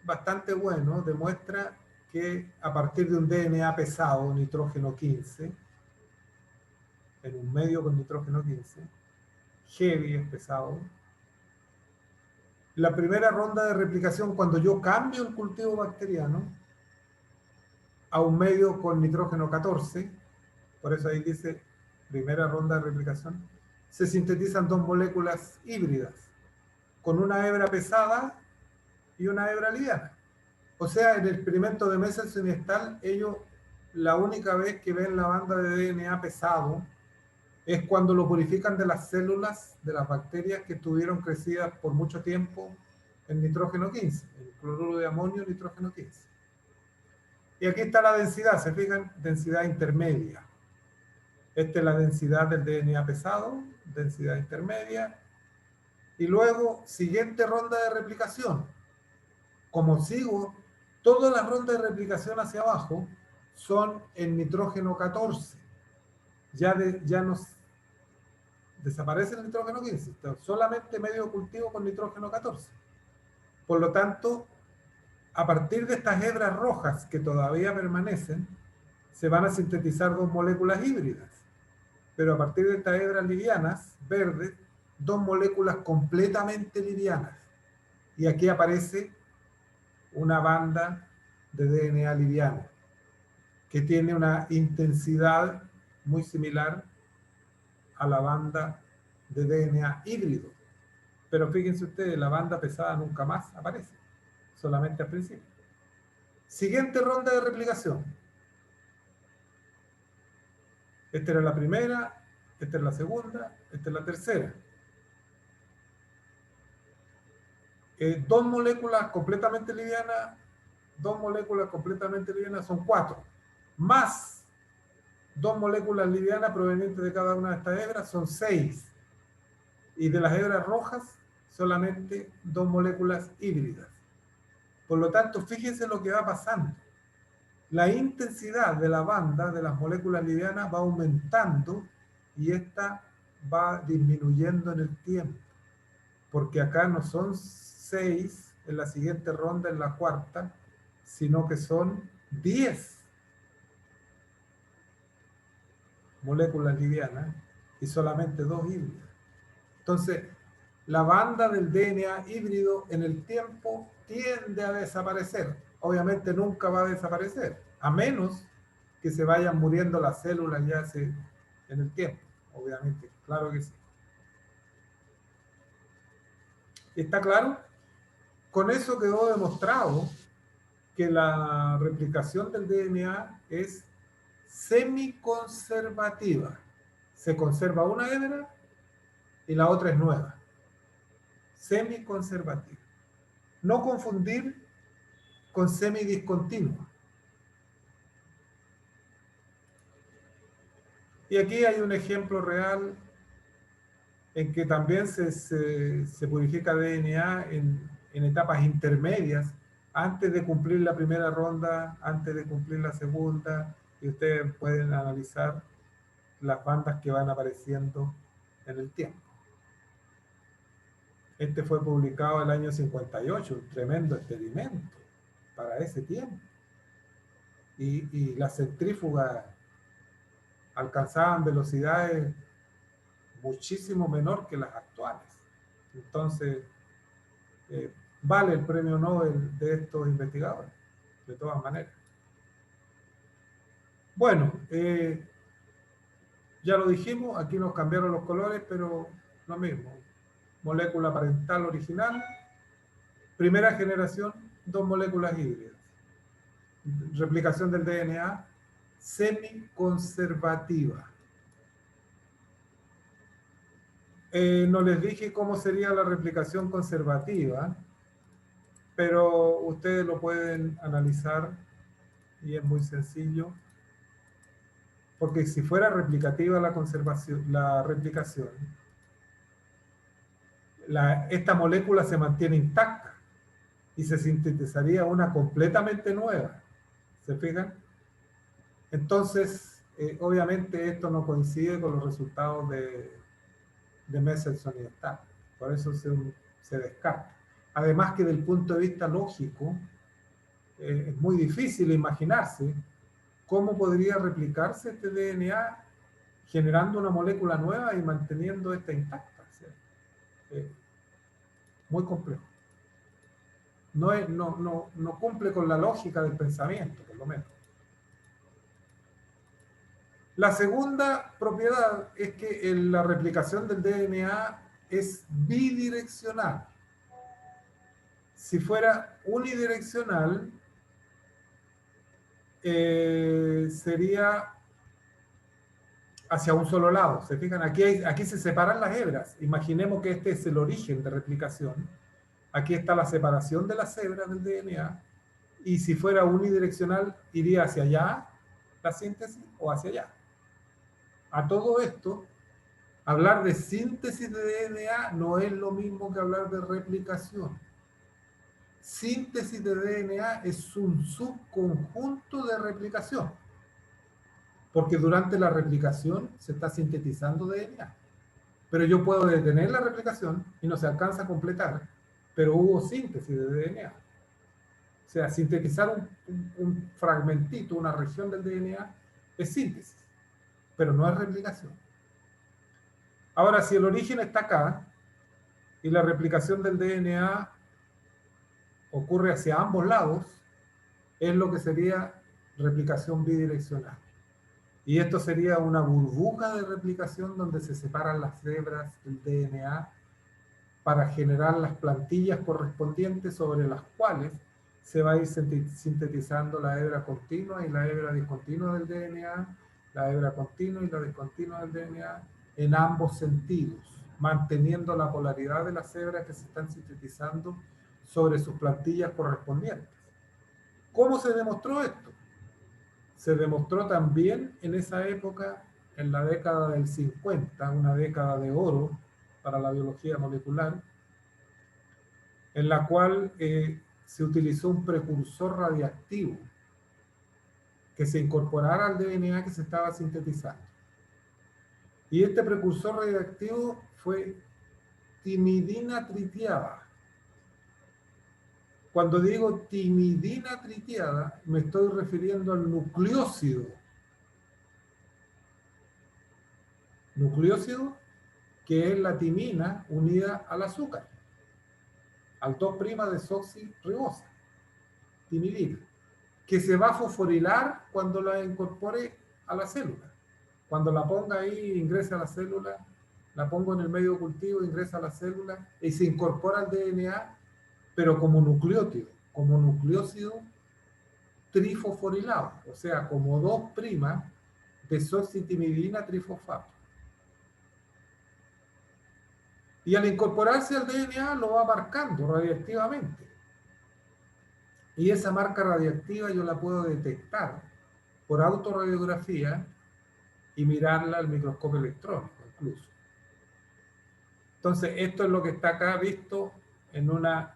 bastante bueno demuestra que a partir de un DNA pesado, nitrógeno 15, en un medio con nitrógeno 15, heavy es pesado, la primera ronda de replicación, cuando yo cambio el cultivo bacteriano a un medio con nitrógeno 14, por eso ahí dice primera ronda de replicación, se sintetizan dos moléculas híbridas, con una hebra pesada y una hebra liviana. O sea, en el experimento de Mendelssohn y Stahl, ellos la única vez que ven la banda de DNA pesado es cuando lo purifican de las células de las bacterias que estuvieron crecidas por mucho tiempo en nitrógeno 15, el cloruro de amonio, nitrógeno 15. Y aquí está la densidad, se fijan, densidad intermedia. Esta es la densidad del DNA pesado, densidad intermedia. Y luego, siguiente ronda de replicación. Como sigo, todas las rondas de replicación hacia abajo son en nitrógeno 14. Ya nos desaparece el nitrógeno 15, solamente medio cultivo con nitrógeno 14. Por lo tanto, a partir de estas hebras rojas que todavía permanecen, se van a sintetizar dos moléculas híbridas. Pero a partir de estas hebras livianas, verdes, dos moléculas completamente livianas. Y aquí aparece una banda de DNA liviano que tiene una intensidad muy similar a la banda de DNA híbrido. Pero fíjense ustedes, la banda pesada nunca más aparece, solamente al principio. Siguiente ronda de replicación. Esta era la primera, esta es la segunda, esta es la tercera. Dos moléculas completamente livianas son 4, más dos moléculas livianas provenientes de cada una de estas hebras son 6. Y de las hebras rojas, solamente dos moléculas híbridas. Por lo tanto, fíjense lo que va pasando. La intensidad de la banda de las moléculas livianas va aumentando y esta va disminuyendo en el tiempo. Porque acá no son 6 en la siguiente ronda, en la cuarta, sino que son 10 moléculas livianas y solamente 2 híbridas. Entonces, la banda del DNA híbrido en el tiempo tiende a desaparecer. Obviamente nunca va a desaparecer, a menos que se vayan muriendo las células en el tiempo, obviamente, claro que sí. ¿Está claro? Con eso quedó demostrado que la replicación del DNA es semiconservativa. Se conserva una hebra y la otra es nueva. Semiconservativa. No confundir con semidiscontinua. Y aquí hay un ejemplo real en que también se purifica DNA en etapas intermedias, antes de cumplir la primera ronda, antes de cumplir la segunda, y ustedes pueden analizar las bandas que van apareciendo en el tiempo. Este fue publicado el año 58, un tremendo experimento para ese tiempo. Y las centrífugas alcanzaban velocidades muchísimo menor que las actuales. Entonces, vale el premio Nobel de estos investigadores, de todas maneras. Bueno, ya lo dijimos, aquí nos cambiaron los colores, pero lo mismo. Molécula parental original, primera generación, 2 moléculas híbridas. Replicación del DNA semiconservativa. No les dije cómo sería la replicación conservativa, pero ustedes lo pueden analizar y es muy sencillo, porque si fuera replicativa la replicación, esta molécula se mantiene intacta y se sintetizaría una completamente nueva. ¿Se fijan? Entonces, obviamente esto no coincide con los resultados de Messelson y Stahl. Por eso se descarta. Además que del punto de vista lógico, es muy difícil imaginarse cómo podría replicarse este DNA generando una molécula nueva y manteniendo esta intacta. Muy complejo. No cumple con la lógica del pensamiento, por lo menos. La segunda propiedad es que la replicación del DNA es bidireccional. Si fuera unidireccional, sería hacia un solo lado. ¿Se fijan? Aquí se separan las hebras. Imaginemos que este es el origen de replicación. Aquí está la separación de las hebras del DNA. Y si fuera unidireccional, iría hacia allá la síntesis o hacia allá. A todo esto, hablar de síntesis de DNA no es lo mismo que hablar de replicación. Síntesis de DNA es un subconjunto de replicación, porque durante la replicación se está sintetizando DNA. Pero yo puedo detener la replicación y no se alcanza a completar, pero hubo síntesis de DNA. O sea, sintetizar un fragmentito, una región del DNA, es síntesis, pero no es replicación. Ahora, si el origen está acá y la replicación del DNA ocurre hacia ambos lados, es lo que sería replicación bidireccional. Y esto sería una burbuja de replicación donde se separan las hebras del DNA para generar las plantillas correspondientes sobre las cuales se va a ir sintetizando la hebra continua y la hebra discontinua del DNA, la hebra continua y la discontinua del DNA en ambos sentidos, manteniendo la polaridad de las hebras que se están sintetizando sobre sus plantillas correspondientes. ¿Cómo se demostró esto? Se demostró también en esa época, en la década del 50, una década de oro para la biología molecular, en la cual se utilizó un precursor radiactivo que se incorporara al DNA que se estaba sintetizando. Y este precursor radiactivo fue timidina tritiada. Cuando digo timidina tritiada, me estoy refiriendo al nucleócido. Nucleócido que es la timina unida al azúcar, al 2'-desoxirribosa, timidina, que se va a fosforilar cuando la incorpore a la célula. Cuando la ponga ahí, ingresa a la célula, la pongo en el medio de cultivo, ingresa a la célula y se incorpora al DNA, pero como nucleótido, como nucleócido trifosforilado, o sea, como 2'-desoxitimidina trifosfato. Y al incorporarse al DNA lo va marcando radiactivamente. Y esa marca radiactiva yo la puedo detectar por autorradiografía y mirarla al microscopio electrónico incluso. Entonces, esto es lo que está acá visto en una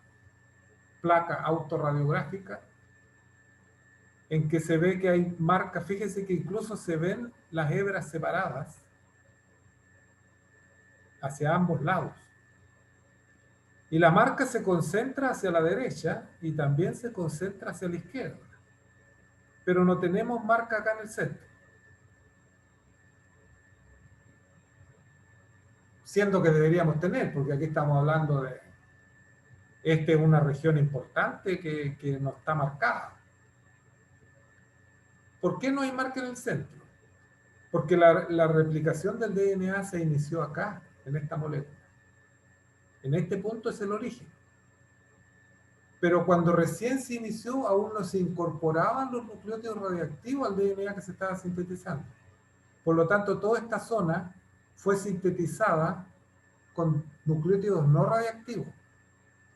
placa autorradiográfica en que se ve que hay marcas. Fíjense que incluso se ven las hebras separadas hacia ambos lados. Y la marca se concentra hacia la derecha y también se concentra hacia la izquierda. Pero no tenemos marca acá en el centro. Siendo que deberíamos tener, porque aquí estamos hablando de... Esta es una región importante que no está marcada. ¿Por qué no hay marca en el centro? Porque la replicación del DNA se inició acá, en esta molécula. En este punto es el origen. Pero cuando recién se inició, aún no se incorporaban los nucleótidos radiactivos al DNA que se estaba sintetizando. Por lo tanto, toda esta zona fue sintetizada con nucleótidos no radiactivos.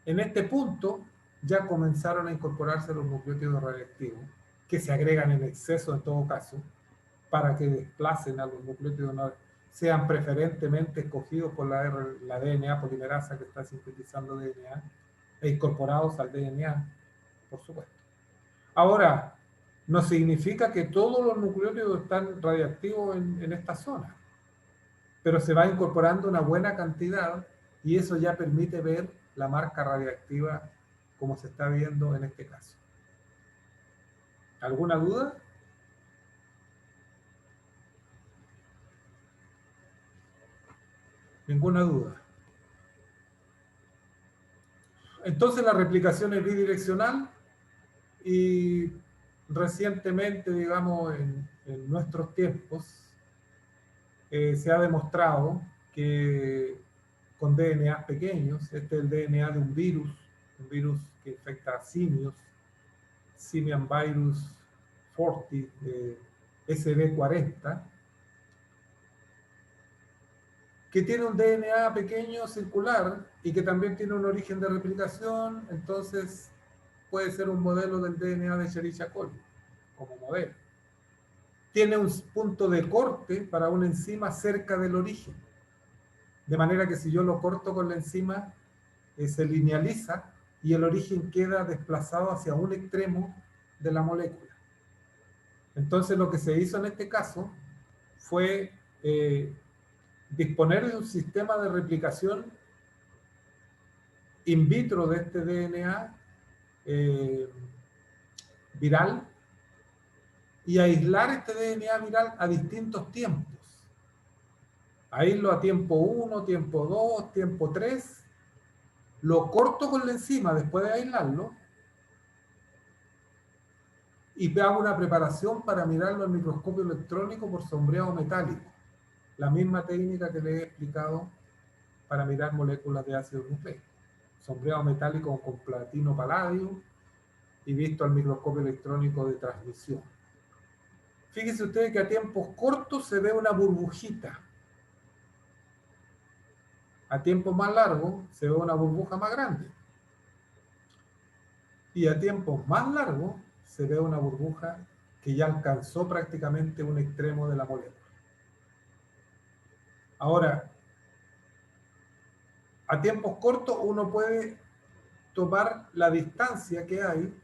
En este punto ya comenzaron a incorporarse los nucleótidos radiactivos, que se agregan en exceso en todo caso, para que desplacen a los nucleótidos, sean preferentemente escogidos por la DNA polimerasa que está sintetizando DNA, e incorporados al DNA, por supuesto. Ahora, no significa que todos los nucleótidos están radiactivos en esta zona, pero se va incorporando una buena cantidad y eso ya permite ver la marca radiactiva como se está viendo en este caso. ¿Alguna duda? Ninguna duda. Entonces la replicación es bidireccional y recientemente, digamos, en nuestros tiempos, se ha demostrado que con DNA pequeños, este es el DNA de un virus que infecta a simios, Simian Virus 40, SB40, que tiene un DNA pequeño circular y que también tiene un origen de replicación, entonces puede ser un modelo del DNA de Escherichia coli, como modelo. Tiene un punto de corte para una enzima cerca del origen, de manera que si yo lo corto con la enzima, se linealiza y el origen queda desplazado hacia un extremo de la molécula. Entonces lo que se hizo en este caso fue disponer de un sistema de replicación in vitro de este DNA viral y aislar este DNA viral a distintos tiempos. Aíslo a tiempo 1, tiempo 2, tiempo 3, lo corto con la enzima después de aislarlo y hago una preparación para mirarlo al microscopio electrónico por sombreado metálico. La misma técnica que le he explicado para mirar moléculas de ácido nucleico. Sombreado metálico con platino paladio y visto al microscopio electrónico de transmisión. Fíjense ustedes que a tiempos cortos se ve una burbujita. A tiempos más largos se ve una burbuja más grande. Y a tiempos más largos se ve una burbuja que ya alcanzó prácticamente un extremo de la molécula. Ahora, a tiempos cortos uno puede tomar la distancia que hay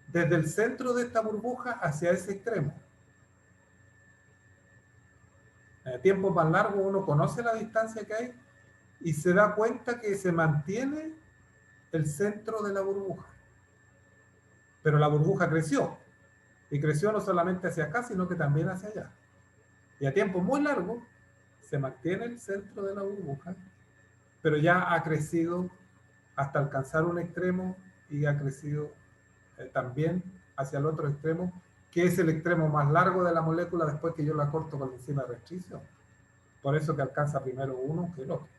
desde el centro de esta burbuja hacia ese extremo. A tiempos más largos uno conoce la distancia que hay y se da cuenta que se mantiene el centro de la burbuja. Pero la burbuja creció. Y creció no solamente hacia acá, sino que también hacia allá. Y a tiempos muy largos se mantiene el centro de la burbuja, pero ya ha crecido hasta alcanzar un extremo y ha crecido también hacia el otro extremo, que es el extremo más largo de la molécula después que yo la corto con la enzima de restricción. Por eso que alcanza primero uno que el otro.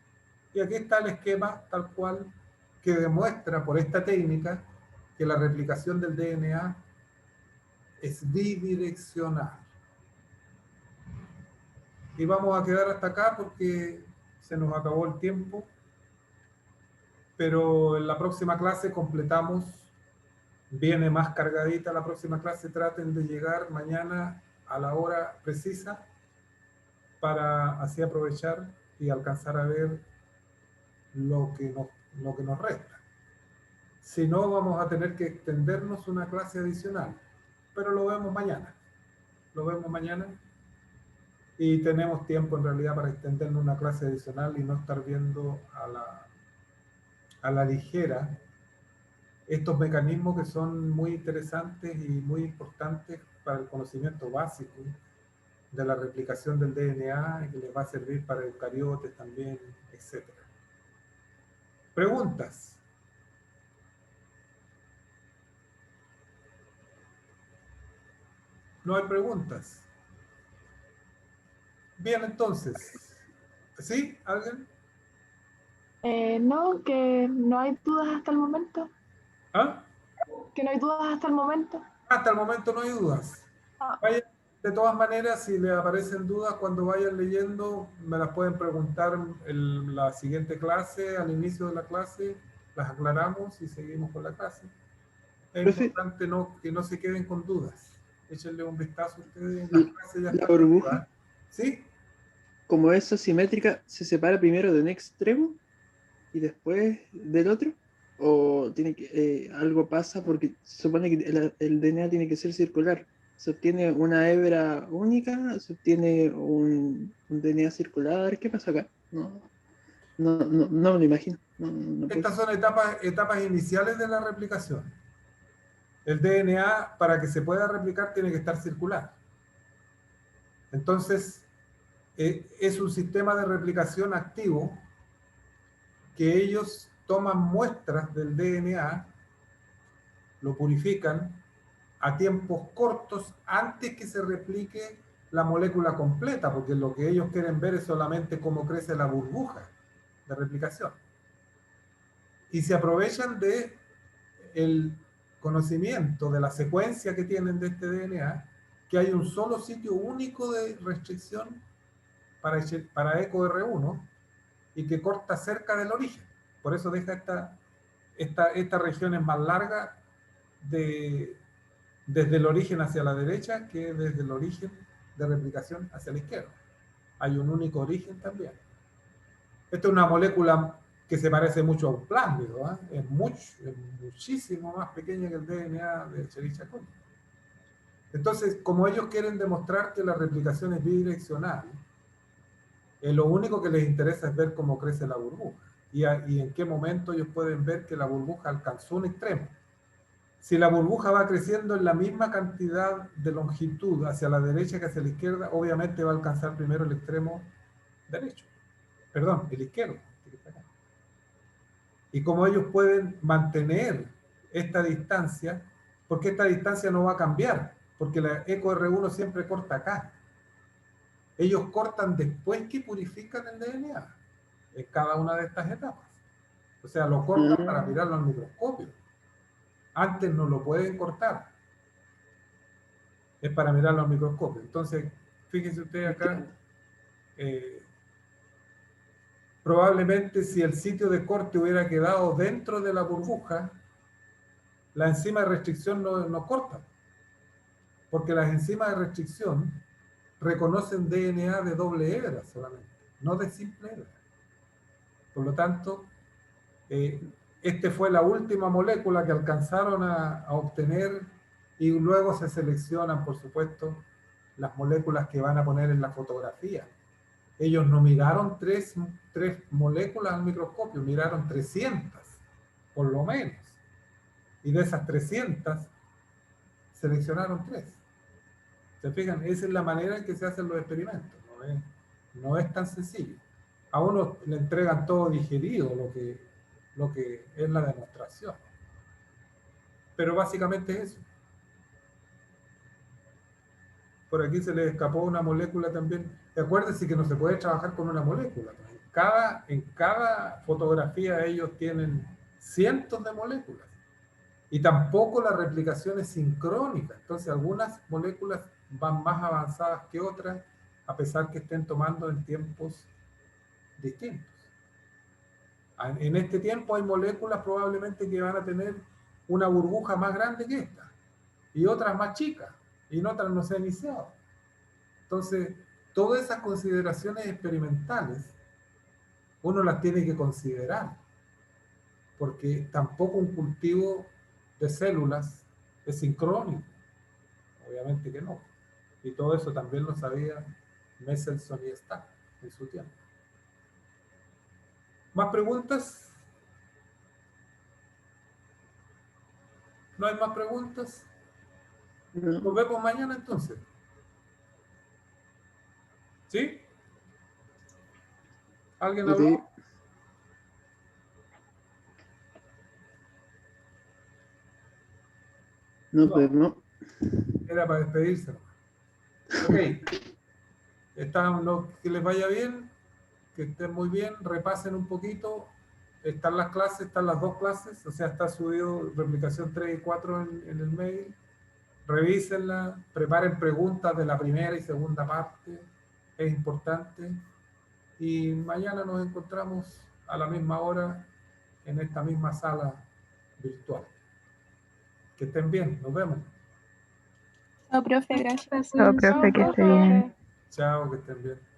Y aquí está el esquema tal cual que demuestra por esta técnica que la replicación del DNA es bidireccional. Y vamos a quedar hasta acá porque se nos acabó el tiempo, pero en la próxima clase completamos, viene más cargadita la próxima clase, traten de llegar mañana a la hora precisa para así aprovechar y alcanzar a ver lo que nos resta. Si no, vamos a tener que extendernos una clase adicional, pero lo vemos mañana. Lo vemos mañana y tenemos tiempo en realidad para extendernos una clase adicional y no estar viendo a la ligera estos mecanismos que son muy interesantes y muy importantes para el conocimiento básico de la replicación del DNA y que les va a servir para eucariotes también, etc. ¿Preguntas? No hay preguntas. Bien, entonces. ¿Sí? ¿Alguien? No, que no hay dudas hasta el momento. ¿Ah? Que no hay dudas hasta el momento. Hasta el momento no hay dudas. Vayan, de todas maneras, si les aparecen dudas cuando vayan leyendo, me las pueden preguntar en la siguiente clase, al inicio de la clase, las aclaramos y seguimos con la clase. Es Profe, importante que no se queden con dudas. Échenle un vistazo a ustedes, las clases ya la están burbuja, arriba. ¿Sí? como es asimétrica, ¿se separa primero de un extremo y después del otro? ¿O tiene que, algo pasa porque se supone que el DNA tiene que ser circular? ¿Se obtiene una hebra única? ¿Se obtiene un DNA circular? ¿Qué pasa acá? No me lo imagino. No puedo. Estas son etapas iniciales de la replicación. El DNA, para que se pueda replicar, tiene que estar circular. Entonces, es un sistema de replicación activo que ellos toman muestras del DNA, lo purifican a tiempos cortos antes que se replique la molécula completa, porque lo que ellos quieren ver es solamente cómo crece la burbuja de replicación. Y se aprovechan de el conocimiento de la secuencia que tienen de este DNA, que hay un solo sitio único de restricción para EcoR1 y que corta cerca del origen. Por eso deja esta región es más larga desde el origen hacia la derecha que desde el origen de replicación hacia la izquierda. Hay un único origen también. Esta es una molécula que se parece mucho a un plásmido, ¿eh? Es muchísimo más pequeña que el DNA de Escherichia coli. Entonces, como ellos quieren demostrar que la replicación es bidireccional, lo único que les interesa es ver cómo crece la burbuja y en qué momento ellos pueden ver que la burbuja alcanzó un extremo. Si la burbuja va creciendo en la misma cantidad de longitud hacia la derecha que hacia la izquierda, obviamente va a alcanzar primero el extremo derecho. Perdón, el izquierdo. Y como ellos pueden mantener esta distancia, porque esta distancia no va a cambiar, porque la EcoR1 siempre corta acá. Ellos cortan después que purifican el DNA en cada una de estas etapas. O sea, lo cortan para mirarlo al microscopio. Antes no lo pueden cortar. Es para mirarlo al microscopio. Entonces, fíjense ustedes acá, probablemente si el sitio de corte hubiera quedado dentro de la burbuja, la enzima de restricción no corta. Porque las enzimas de restricción reconocen DNA de doble hebra solamente, no de simple hebra. Por lo tanto, esta fue la última molécula que alcanzaron a obtener y luego se seleccionan, por supuesto, las moléculas que van a poner en la fotografía. Ellos no miraron tres moléculas al microscopio, miraron 300, por lo menos. Y de esas 300, seleccionaron 3. ¿Se fijan? Esa es la manera en que se hacen los experimentos. No es tan sencillo. A uno le entregan todo digerido, lo que es la demostración. Pero básicamente es eso. Por aquí se le escapó una molécula también. Acuérdense que no se puede trabajar con una molécula. En cada fotografía ellos tienen cientos de moléculas. Y tampoco la replicación es sincrónica. Entonces algunas moléculas van más avanzadas que otras, a pesar que estén tomando en tiempos distintos. En este tiempo hay moléculas probablemente que van a tener una burbuja más grande que esta, y otras más chicas, y en otras no se ha iniciado. Entonces, todas esas consideraciones experimentales, uno las tiene que considerar, porque tampoco un cultivo de células es sincrónico, obviamente que no. Y todo eso también lo sabía Mendelssohn y Stack en su tiempo. ¿Más preguntas? ¿No hay más preguntas? No. Nos vemos mañana entonces. ¿Sí? ¿Alguien Ok. habló? Nos vemos. Era para despedirse. Ok. Que les vaya bien, que estén muy bien, repasen un poquito. Están las clases, están las dos clases, o sea, está subido replicación 3 y 4 en el mail. Revísenla, preparen preguntas de la primera y segunda parte, es importante. Y mañana nos encontramos a la misma hora en esta misma sala virtual. Que estén bien, nos vemos. Chao, profe, gracias. Gracias. Chao, profe, que esté bien. Chao, que estén bien.